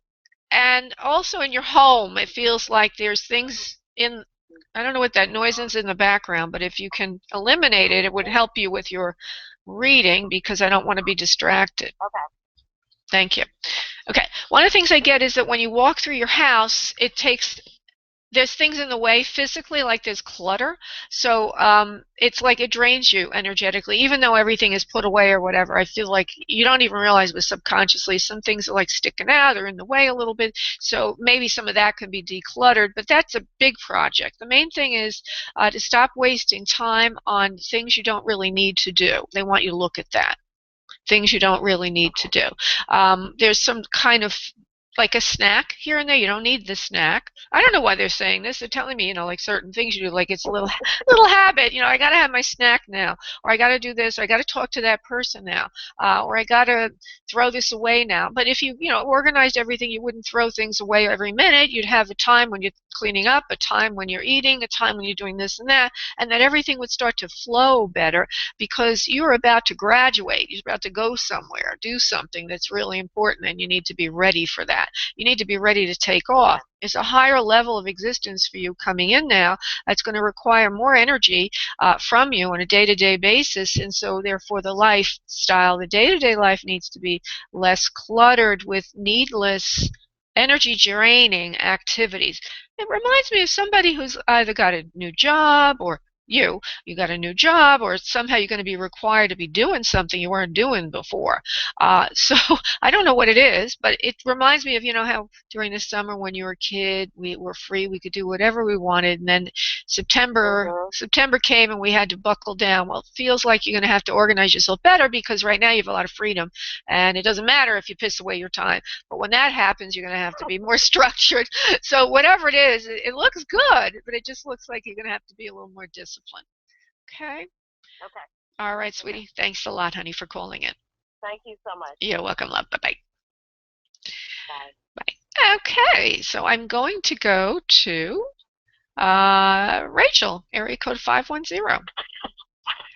And also in your home, it feels like there's things I don't know what that noise is in the background, but if you can eliminate it, it would help you with your reading, because I don't want to be distracted. Okay. Thank you. Okay. One of the things I get is that when you walk through your house, there's things in the way physically, like there's clutter. So it's like it drains you energetically, even though everything is put away or whatever. I feel like you don't even realize, but subconsciously some things are like sticking out or in the way a little bit. So maybe some of that can be decluttered, but that's a big project. The main thing is to stop wasting time on things you don't really need to do. They want you to look at that. Things you don't really need to do. There's some kind of like a snack here and there. You don't need the snack. I don't know why they're saying this. They're telling me, like certain things you do, like it's a little habit. I got to have my snack now, or I got to do this, or I got to talk to that person now, or I got to throw this away now. But if you organized everything, you wouldn't throw things away every minute. You'd have a time when you're cleaning up, a time when you're eating, a time when you're doing this and that everything would start to flow better, because you're about to graduate. You're about to go somewhere, do something that's really important, and you need to be ready for that. You need to be ready to take off. It's a higher level of existence for you coming in now that's going to require more energy from you on a day-to-day basis, and so therefore the lifestyle, the day-to-day life needs to be less cluttered with needless energy draining activities. It reminds me of somebody who's either got a new job or you got a new job, or somehow you're going to be required to be doing something you weren't doing before. So I don't know what it is, but it reminds me of, how during the summer when you were a kid, we were free, we could do whatever we wanted, and then September came and we had to buckle down. Well, it feels like you're going to have to organize yourself better, because right now you have a lot of freedom, and it doesn't matter if you piss away your time. But when that happens, you're going to have to be more structured. So whatever it is, it looks good, but it just looks like you're going to have to be a little more disciplined. Okay? Okay. All right, sweetie. Thanks a lot, honey, for calling in. Thank you so much. You're welcome, love. Bye-bye. Bye. Bye. Okay, so I'm going to go to Rachel, area code 510.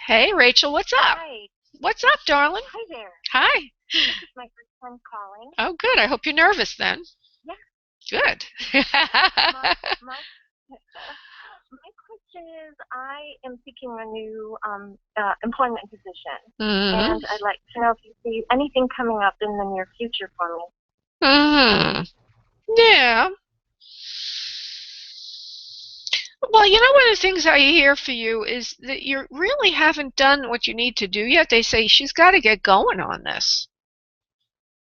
Hey, Rachel, what's up? Hi. What's up, darling? Hi there. Hi. This is my first time calling. Oh, good. I hope you're nervous then. Yeah. Good. My question is, I am seeking a new employment position, and I'd like to know if you see anything coming up in the near future for me. Yeah. Well, one of the things I hear for you is that you really haven't done what you need to do yet. They say she's got to get going on this.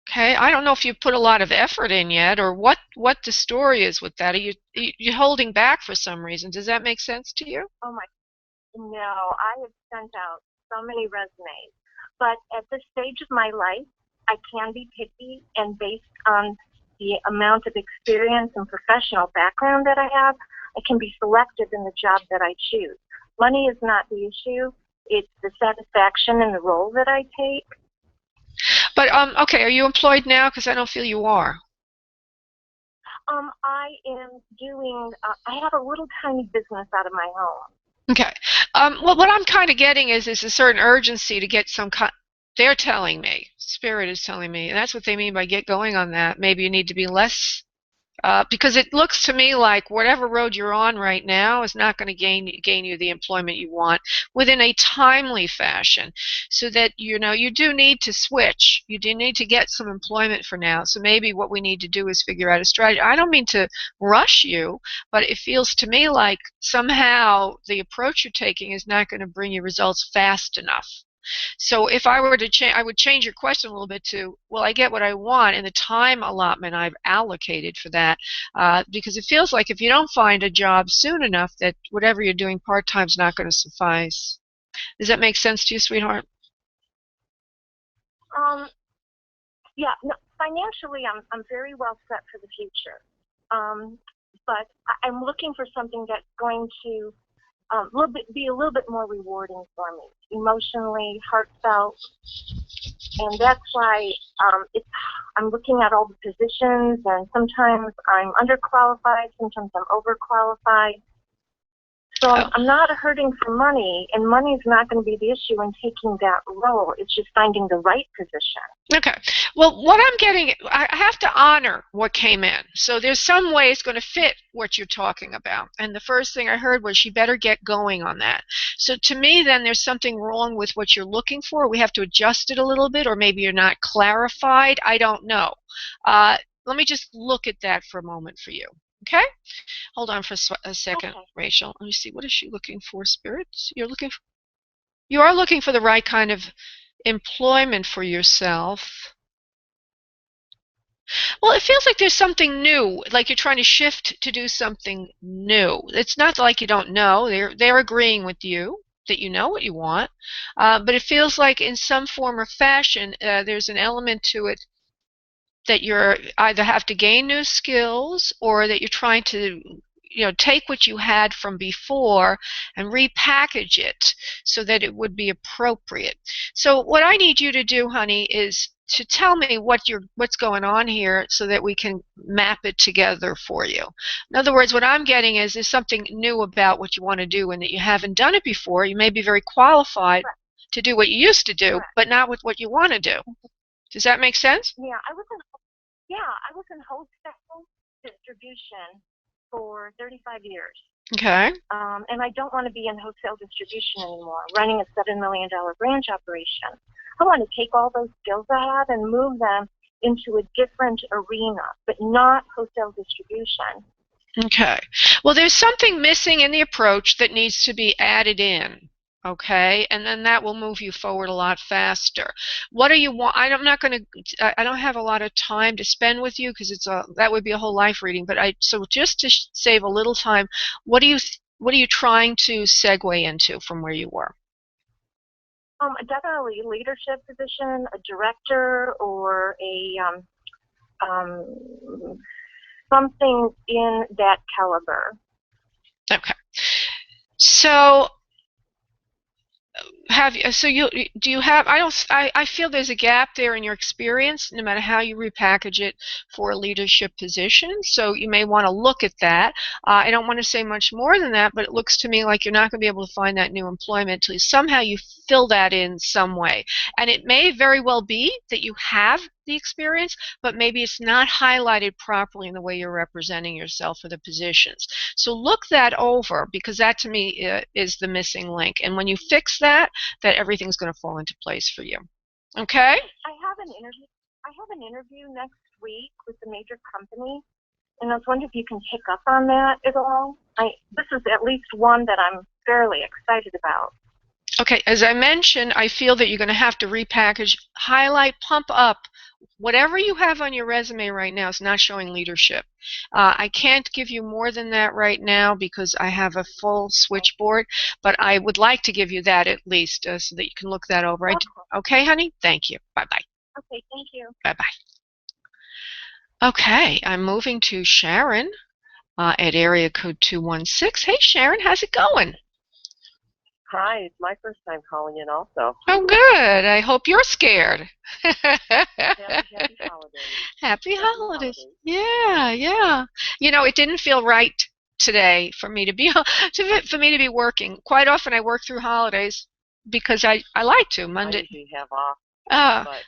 Okay, I don't know if you've put a lot of effort in yet, or what the story is with that. Are you holding back for some reason? Does that make sense to you? Oh my, no, I have sent out so many resumes, but at this stage of my life, I can be picky, and based on the amount of experience and professional background that I have, I can be selective in the job that I choose. Money is not the issue. It's the satisfaction in the role that I take. But, okay, are you employed now? Because I don't feel you are. I am doing, I have a little tiny business out of my home. Okay. Well, what I'm kind of getting is a certain urgency to get some they're telling me, Spirit is telling me, and that's what they mean by get going on that. Maybe you need to be less, because it looks to me like whatever road you're on right now is not going to gain you the employment you want within a timely fashion, so that you do need to switch. You do need to get some employment for now. So maybe what we need to do is figure out a strategy. I don't mean to rush you, but it feels to me like somehow the approach you're taking is not going to bring you results fast enough. So if I were to change, I would change your question a little bit to, well, I get what I want and the time allotment I've allocated for that, because it feels like if you don't find a job soon enough, that whatever you're doing part-time is not going to suffice. Does that make sense to you, sweetheart? Yeah, no, financially, I'm very well set for the future, but I'm looking for something that's going to be a little bit more rewarding for me, emotionally, heartfelt, and that's why I'm looking at all the positions, and sometimes I'm underqualified, sometimes I'm overqualified. So I'm not hurting for money, and money is not going to be the issue in taking that role. It's just finding the right position. Okay. Well, what I'm getting, I have to honor what came in. So there's some way it's going to fit what you're talking about. And the first thing I heard was she better get going on that. So to me, then there's something wrong with what you're looking for. We have to adjust it a little bit, or maybe you're not clarified. I don't know. Let me just look at that for a moment for you. Okay? Hold on for a second, okay. Rachel. Let me see. What is she looking for, spirits? You are looking for the right kind of employment for yourself. Well, it feels like there's something new, like you're trying to shift to do something new. It's not like you don't know. They're agreeing with you that you know what you want, but it feels like in some form or fashion there's an element to it that you're either have to gain new skills, or that you're trying to take what you had from before and repackage it so that it would be appropriate. So what I need you to do, honey, is to tell me what's going on here so that we can map it together for you. In other words, what I'm getting is there's something new about what you want to do and that you haven't done it before. You may be very qualified to do what you used to do, but not with what you want to do. Does that make sense? Yeah, I was in wholesale distribution for 35 years. Okay. And I don't want to be in wholesale distribution anymore, running a $7 million branch operation. I want to take all those skills I have and move them into a different arena, but not wholesale distribution. Okay. Well, there's something missing in the approach that needs to be added in. Okay, and then that will move you forward a lot faster. What do you want? I'm not going to. I don't have a lot of time to spend with you because that would be a whole life reading. But so just to save a little time, what are you trying to segue into from where you were? Definitely leadership position, a director, or a something in that caliber. Okay. So I feel there's a gap there in your experience, no matter how you repackage it for a leadership position. So you may want to look at that. I don't want to say much more than that, but it looks to me like you're not going to be able to find that new employment until somehow you fill that in some way. And it may very well be that you have the experience, but maybe it's not highlighted properly in the way you're representing yourself for the positions. So look that over, because that to me is the missing link. And when you fix that everything's going to fall into place for you. Okay? I have an interview next week with a major company, and I was wondering if you can pick up on that at all. This is at least one that I'm fairly excited about. Okay, as I mentioned, I feel that you're going to have to repackage, highlight, pump up. Whatever you have on your resume right now is not showing leadership. I can't give you more than that right now because I have a full switchboard, but I would like to give you that at least so that you can look that over. Okay, honey? Thank you. Bye-bye. Okay, thank you. Bye-bye. Okay, I'm moving to Sharon at area code 216. Hey, Sharon, how's it going? Hi, it's my first time calling in also. Oh, good. I hope you're scared. Happy holidays. Happy holidays. Yeah. You know, it didn't feel right today for me to be working. Quite often I work through holidays because I like to. Monday. I usually have off, but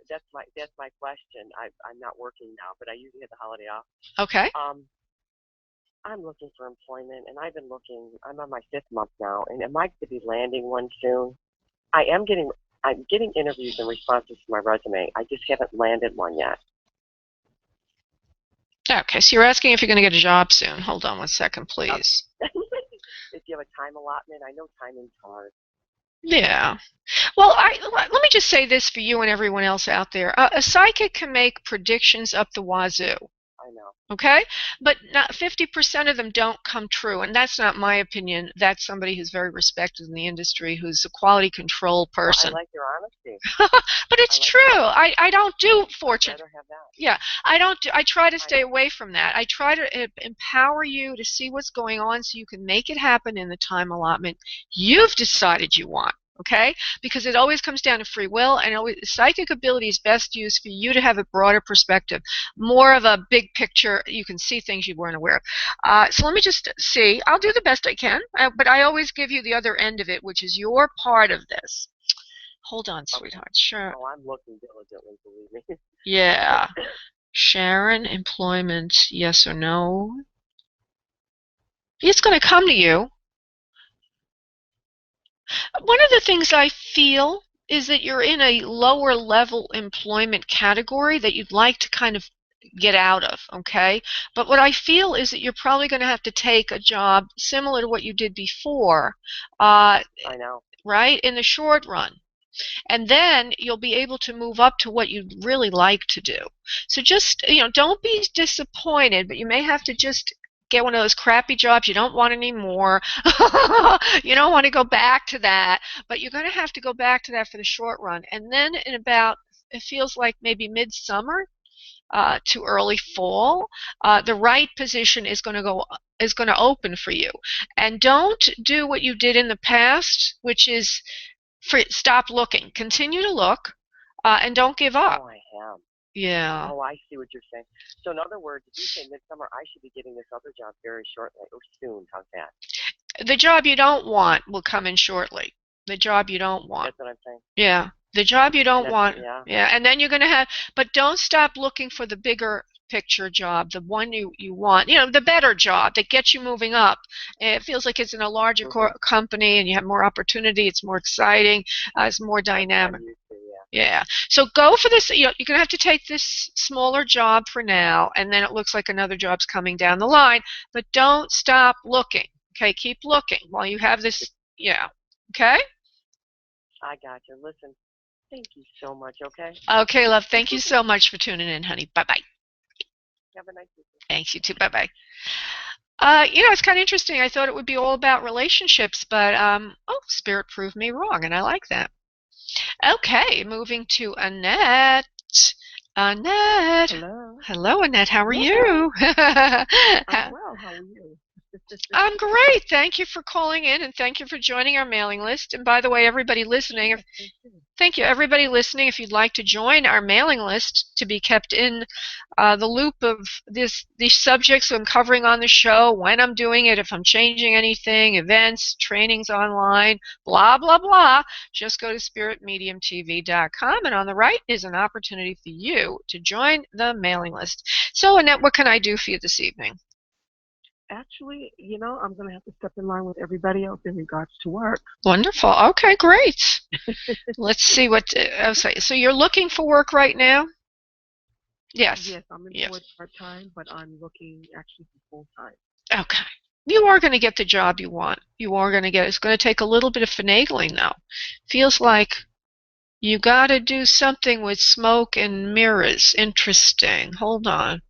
that's my question. I'm not working now, but I usually have the holiday off. Okay. I'm looking for employment, and I've been looking. I'm on my 5th month now, and am I going to be landing one soon? I'm getting interviews and responses to my resume. I just haven't landed one yet. Okay, so you're asking if you're going to get a job soon. Hold on one second, please. If you have a time allotment, I know timing's hard. Yeah. Well, let me just say this for you and everyone else out there. A psychic can make predictions up the wazoo. I know. Okay? But not 50% of them don't come true, and that's not my opinion. That's somebody who's very respected in the industry, who's a quality control person. Well, I like your honesty. But it's true. I don't do fortune. I'd rather have that. Yeah, I try to stay away from that. I try to empower you to see what's going on so you can make it happen in the time allotment you've decided you want. Okay? Because it always comes down to free will, and psychic ability is best used for you to have a broader perspective, more of a big picture. You can see things you weren't aware of. So let me just see. I'll do the best I can, but I always give you the other end of it, which is your part of this. Hold on, sweetheart. Sure. Oh, I'm looking diligently, believe me. Yeah. Sharon, employment, yes or no? It's going to come to you. One of the things I feel is that you're in a lower level employment category that you'd like to kind of get out of, okay? But what I feel is that you're probably going to have to take a job similar to what you did before. I know. Right? In the short run. And then you'll be able to move up to what you'd really like to do. So just, don't be disappointed, but you may have to just get one of those crappy jobs you don't want anymore. You don't want to go back to that, but you're going to have to go back to that for the short run. And then in about, it feels like maybe midsummer to early fall, the right position is going to open for you. And don't do what you did in the past, which is stop looking. Continue to look, and don't give up. Oh, I am. Yeah. Oh, I see what you're saying. So in other words, if you say midsummer, I should be getting this other job very shortly or soon. How's that? The job you don't want will come in shortly. The job you don't want. That's what I'm saying. Yeah. The job you don't want. Yeah. And then you're going to have, but don't stop looking for the bigger picture job, the one you want, the better job that gets you moving up. It feels like it's in a larger company and you have more opportunity. It's more exciting. It's more dynamic. Yeah. So go for this. You're going to have to take this smaller job for now, and then it looks like another job's coming down the line. But don't stop looking. Okay, keep looking while you have this. Yeah. Okay. I got you. Listen, thank you so much, okay? Okay, love. Thank you so much for tuning in, honey. Bye bye. Have a nice weekend. Thanks, you too. Bye bye. It's kind of interesting. I thought it would be all about relationships, but Spirit proved me wrong, and I like that. Okay, moving to Annette. Annette. Hello. Hello, Annette. How are Yeah. you? I'm well. How are you? I'm great. Thank you for calling in, and thank you for joining our mailing list. And by the way, everybody listening, thank you, everybody listening. If you'd like to join our mailing list to be kept in the loop of these subjects I'm covering on the show, when I'm doing it, if I'm changing anything, events, trainings online, blah, blah, blah, just go to spiritmediumtv.com, and on the right is an opportunity for you to join the mailing list. So, Annette, what can I do for you this evening? Actually, I'm going to have to step in line with everybody else in regards to work. Wonderful. Okay, great. Let's see what. So you're looking for work right now? Yes. Yes, I'm employed part-time, but I'm looking actually for full-time. Okay. You are going to get the job you want. You are going to get it. It's going to take a little bit of finagling, though. Feels like you got to do something with smoke and mirrors. Interesting. Hold on.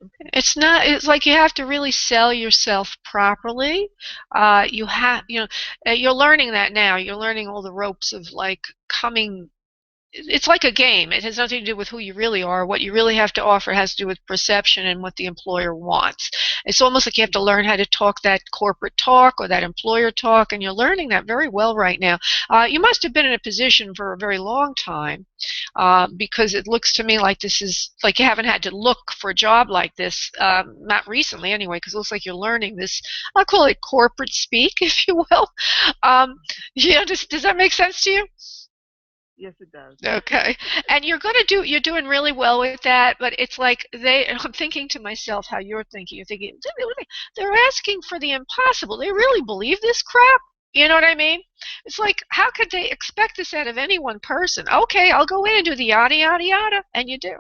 Okay. It's like you have to really sell yourself properly. You're learning that now. You're learning all the ropes of like coming. It's like a game. It has nothing to do with who you really are. What you really have to offer has to do with perception and what the employer wants. It's almost like you have to learn how to talk that corporate talk or that employer talk, and you're learning that very well right now. You must have been in a position for a very long time, because it looks to me like this is like you haven't had to look for a job like this, not recently anyway, because it looks like you're learning this. I'll call it corporate speak, if you will. Does that make sense to you? Yes, it does. Okay. And you're doing really well with that, but it's like I'm thinking to myself how you're thinking. You're thinking, they're asking for the impossible. They really believe this crap? You know what I mean? It's like, how could they expect this out of any one person? Okay, I'll go in and do the yada, yada, yada. And you do.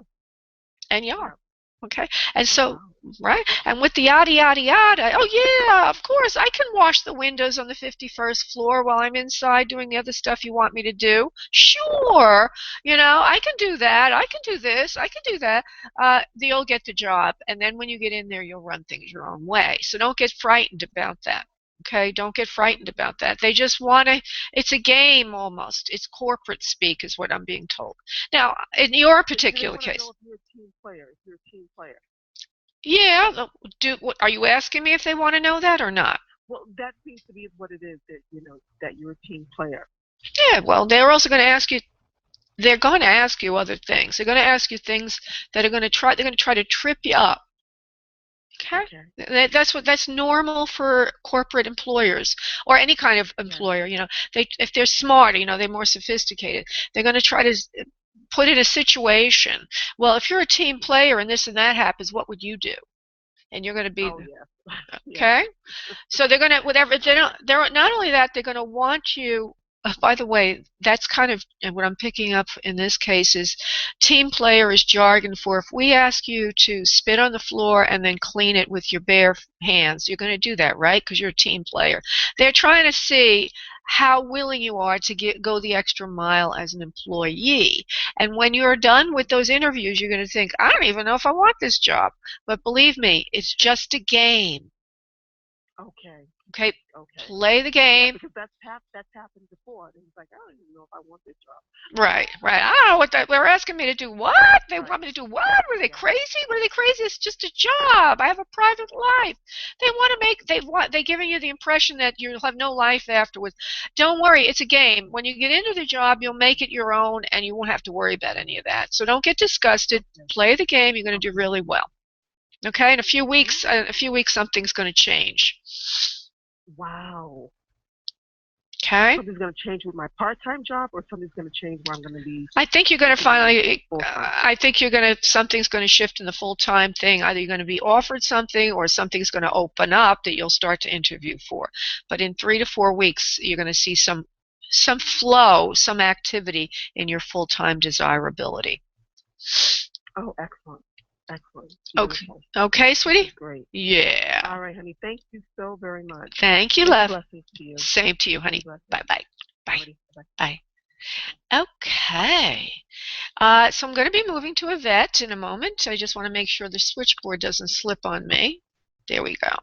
And you are. Okay. And so, right? And with the yada, yada, yada, oh yeah, of course, I can wash the windows on the 51st floor while I'm inside doing the other stuff you want me to do. Sure. I can do that. I can do this. I can do that. You'll get the job. And then when you get in there, you'll run things your own way. So don't get frightened about that. Okay, don't get frightened about that. They just want to, it's a game almost. It's corporate speak is what I'm being told. Now, in your particular case. Know if you're a team player, if you're a team player. Yeah, are you asking me if they want to know that or not? Well, that seems to be what it is, that you're a team player. Yeah, well, they're also going to ask you, they're going to ask you other things. They're going to ask you things that are going to try to trip you up. Okay. That's normal for corporate employers or any kind of employer. If they're smart, they're more sophisticated. They're going to try to put in a situation. Well, if you're a team player and this and that happens, what would you do? And you're going to be okay. So they're going to they're not only that, they're going to want you. By the way, that's kind of what I'm picking up in this case is team player is jargon for if we ask you to spit on the floor and then clean it with your bare hands, you're going to do that, right? Because you're a team player. They're trying to see how willing you are to go the extra mile as an employee. And when you're done with those interviews, you're going to think, I don't even know if I want this job. But believe me, it's just a game. Okay. Play the game. Yeah, because that's happened before. And it's like, I don't even know if I want this job. Right. I don't know what they're asking me to do. What? They want me to do what? Were they crazy? Were they crazy? It's just a job. I have a private life. They're giving you the impression that you'll have no life afterwards. Don't worry, it's a game. When you get into the job, you'll make it your own, and you won't have to worry about any of that. So don't get disgusted. Play the game. You're going to do really well. Okay. In a few weeks, something's going to change. Wow. Okay. Something's going to change with my part-time job, or something's going to change where I'm going to be. I think you're going to finally. Something's going to shift in the full-time thing. Either you're going to be offered something, or something's going to open up that you'll start to interview for. But in 3 to 4 weeks, you're going to see some some flow, some activity in your full-time desirability. Oh, excellent. Excellent. Okay. Beautiful. Okay, sweetie? Great. Yeah. All right, honey. Thank you so very much. Thank you, Many love. blessings to you. Same to you, honey. Bye-bye. Bye. Bye. Okay. So I'm going to be moving to Yvette in a moment. I just want to make sure the switchboard doesn't slip on me. There we go.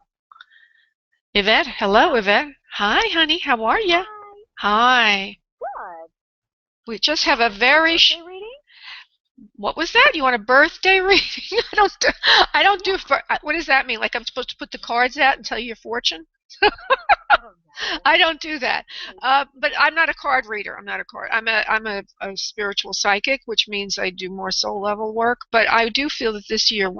Yvette, hello, Yvette. Hi, honey. How are you? Hi. Good. We just have a very Reading? What was that? You want a birthday reading? I don't do what does that mean? Like I'm supposed to put the cards out and tell you your fortune? I don't do that. But I'm not a card reader. I'm not a card. I'm a spiritual psychic, which means I do more soul level work. But I do feel that this year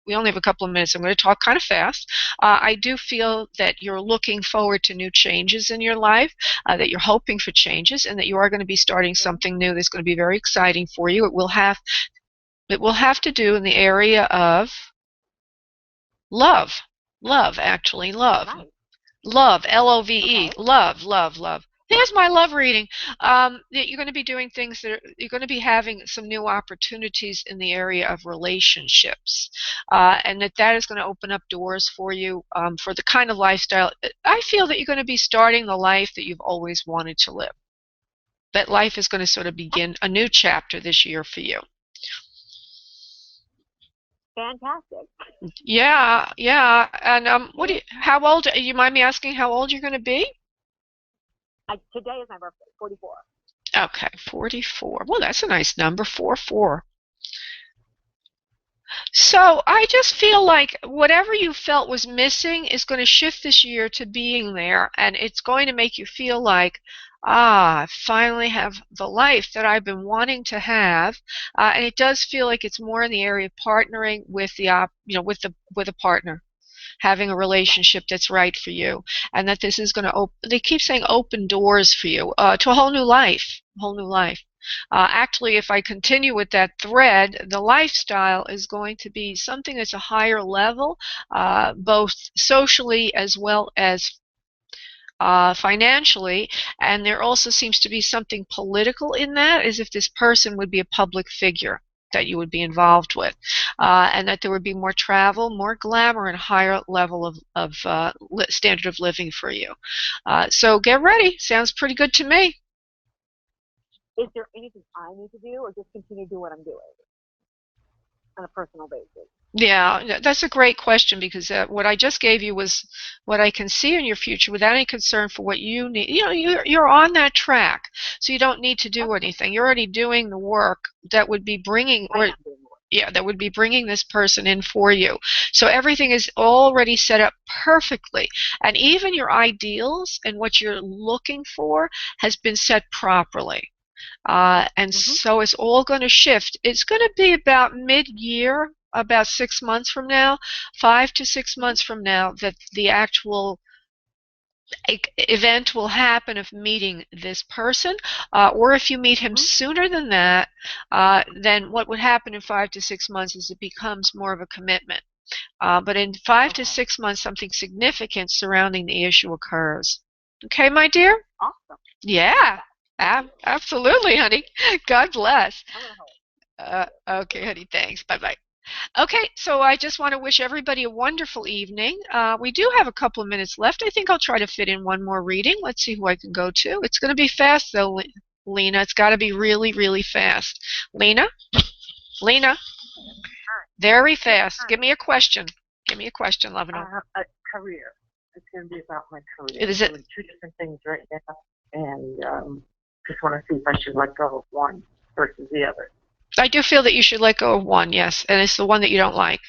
we only have a couple of minutes. I'm going to talk kind of fast. I do feel that you're looking forward to new changes in your life, that you're hoping for changes, and that you are going to be starting something new that's going to be very exciting for you. It will have to do in the area of love. Love, actually, love. Right. Love, L-O-V-E, Okay. love. There's my love reading. You're going to be doing things you're going to be having some new opportunities in the area of relationships, and that is going to open up doors for you for the kind of lifestyle. I feel that you're going to be starting the life that you've always wanted to live. That life is going to sort of begin a new chapter this year for you. Fantastic. Yeah. And how old? You mind me asking how old you're going to be? Today is my birthday, 44. Okay, 44. Well, that's a nice number, 44. So I just feel like whatever you felt was missing is going to shift this year to being there, and it's going to make you feel like, I finally have the life that I've been wanting to have, and it does feel like it's more in the area of partnering with with a partner, having a relationship that's right for you, and that this is going to they keep saying open doors for you to a whole new life. Actually, if I continue with that thread, the lifestyle is going to be something that's a higher level, both socially as well as financially, and there also seems to be something political in that, as if this person would be a public figure that you would be involved with, and that there would be more travel, more glamour, and higher level of standard of living for you. So get ready. Sounds pretty good to me. Is there anything I need to do, or just continue to do what I'm doing on a personal basis? Yeah, that's a great question, because what I just gave you was what I can see in your future without any concern for what you need. You're on that track, so you don't need to do anything. You're already doing the work that would be bringing, that would be bringing this person in for you. So everything is already set up perfectly, and even your ideals and what you're looking for has been set properly. So it's all going to shift. It's going to be about mid-year, about 6 months from now, 5 to 6 months from now, that the actual event will happen of meeting this person, or if you meet him sooner than that, then what would happen in 5 to 6 months is it becomes more of a commitment. But in 5 to 6 months, something significant surrounding the issue occurs. Okay, my dear? Awesome. Yeah. Absolutely, honey. God bless. Okay, honey. Thanks. Bye-bye. Okay, so I just want to wish everybody a wonderful evening. We do have a couple of minutes left. I think I'll try to fit in one more reading. Let's see who I can go to. It's going to be fast, though, Lena. It's got to be really, really fast. Lena? Very fast. Give me a question. Love and all. A career. It's going to be about my career. Is it? I'm doing 2 different things right now, and just want to see if I should let go of one versus the other. I do feel that you should let go of one, yes, and it's the one that you don't like,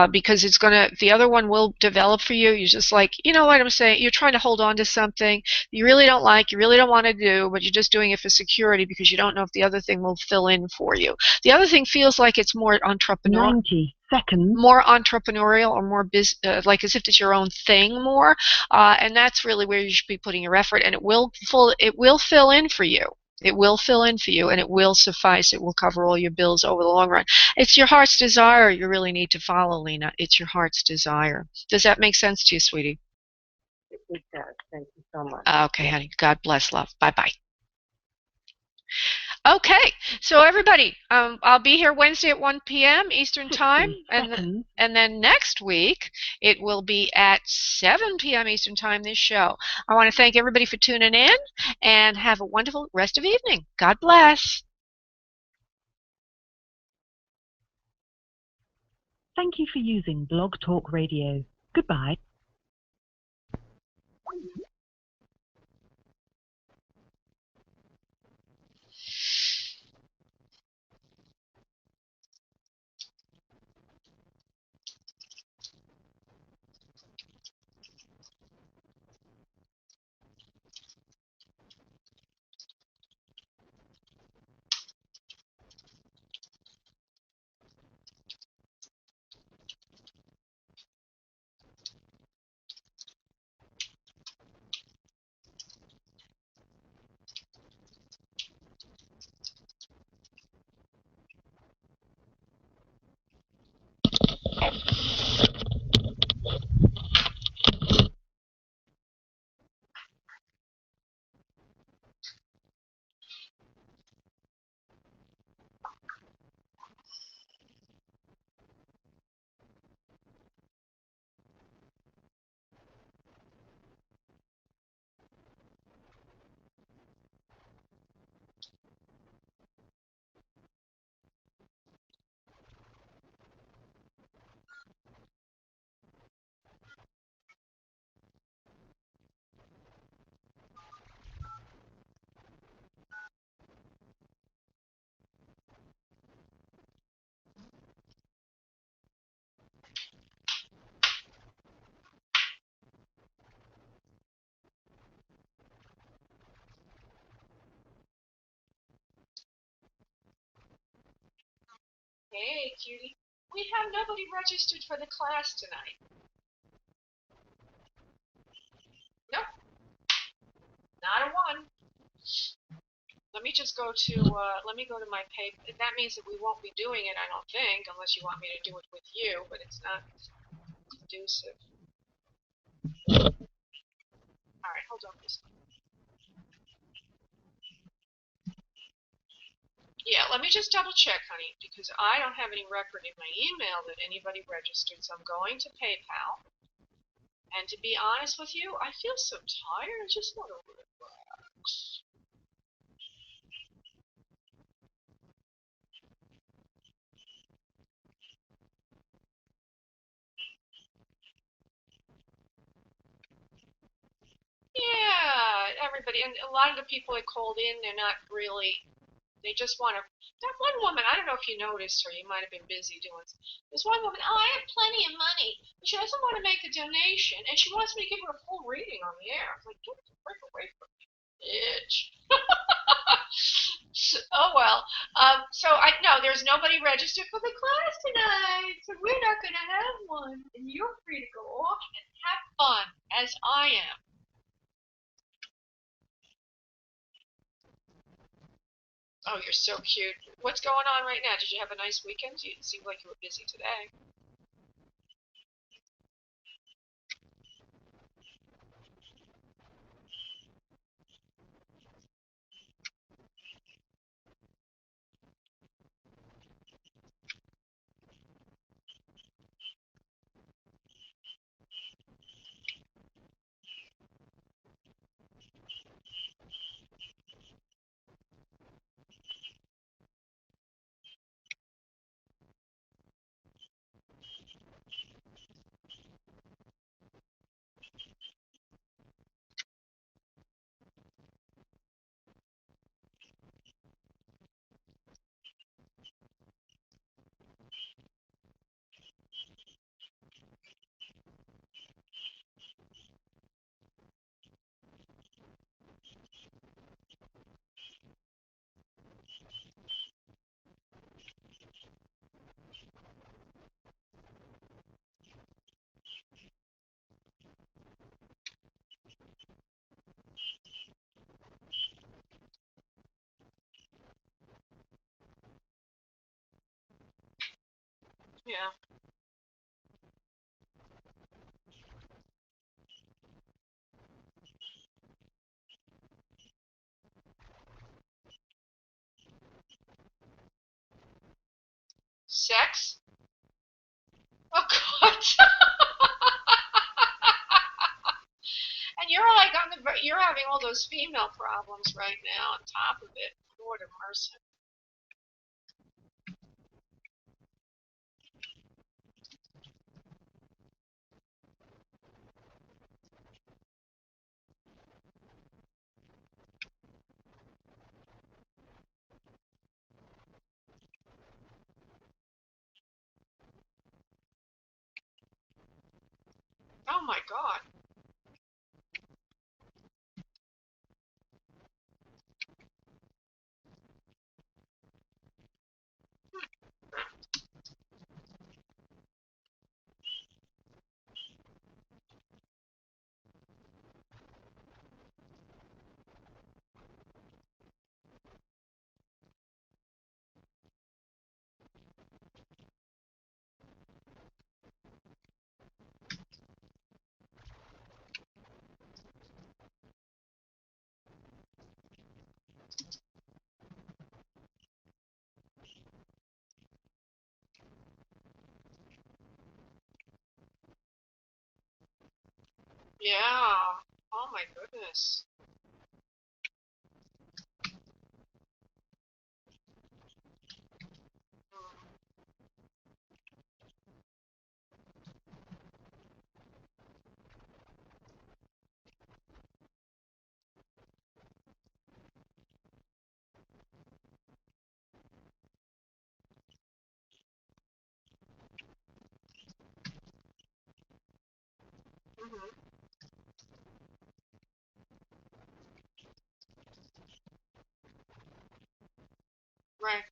because the other one will develop for you. You're just like, you know what I'm saying? You're trying to hold on to something you really don't like, you really don't want to do, but you're just doing it for security because you don't know if the other thing will fill in for you. The other thing feels like it's more entrepreneurial. 90 seconds. More entrepreneurial, or more like as if it's your own thing more, and that's really where you should be putting your effort, and it will fill in for you. It will fill in for you, and it will suffice. It will cover all your bills over the long run. It's your heart's desire you really need to follow, Lena. It's your heart's desire. Does that make sense to you, sweetie? It does. Thank you so so much. Okay, honey. God bless, love. Bye-bye. Okay, so everybody, I'll be here Wednesday at 1 p.m. Eastern Time, and then next week it will be at 7 p.m. Eastern Time, this show. I want to thank everybody for tuning in, and have a wonderful rest of the evening. God bless. Thank you for using Blog Talk Radio. Goodbye. Hey, cutie. We have nobody registered for the class tonight. Nope, not a one. Let me just go to, let me go to my page. That means that we won't be doing it, I don't think, unless you want me to do it with you, but it's not conducive. All right, hold on, please. Yeah, let me just double check, honey, because I don't have any record in my email that anybody registered, so I'm going to PayPal. And to be honest with you, I feel so tired, I just want to relax. Yeah, everybody, and a lot of the people that called in, they're not really, they just want to, that one woman, I don't know if you noticed her, you might have been busy doing, this one woman, oh, I have plenty of money, but she doesn't want to make a donation, and she wants me to give her a full reading on the air. I'm like, get the frick away from me, bitch. Oh, well, so no, there's nobody registered for the class tonight, so we're not going to have one, and you're free to go off and have fun, as I am. Oh, you're so cute. What's going on right now? Did you have a nice weekend? You didn't seem like you were busy today. Yeah. Sex? Oh God. And you're like you're having all those female problems right now on top of it. Lord of mercy. Oh my God. Yeah. Oh my goodness. Mm-hmm. Right.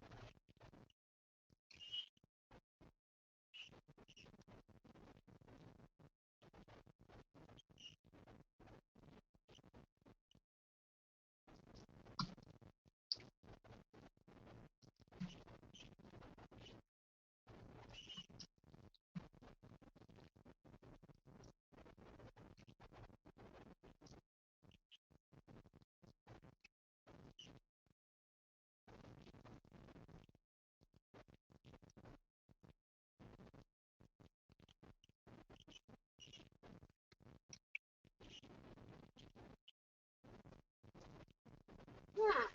Hmm.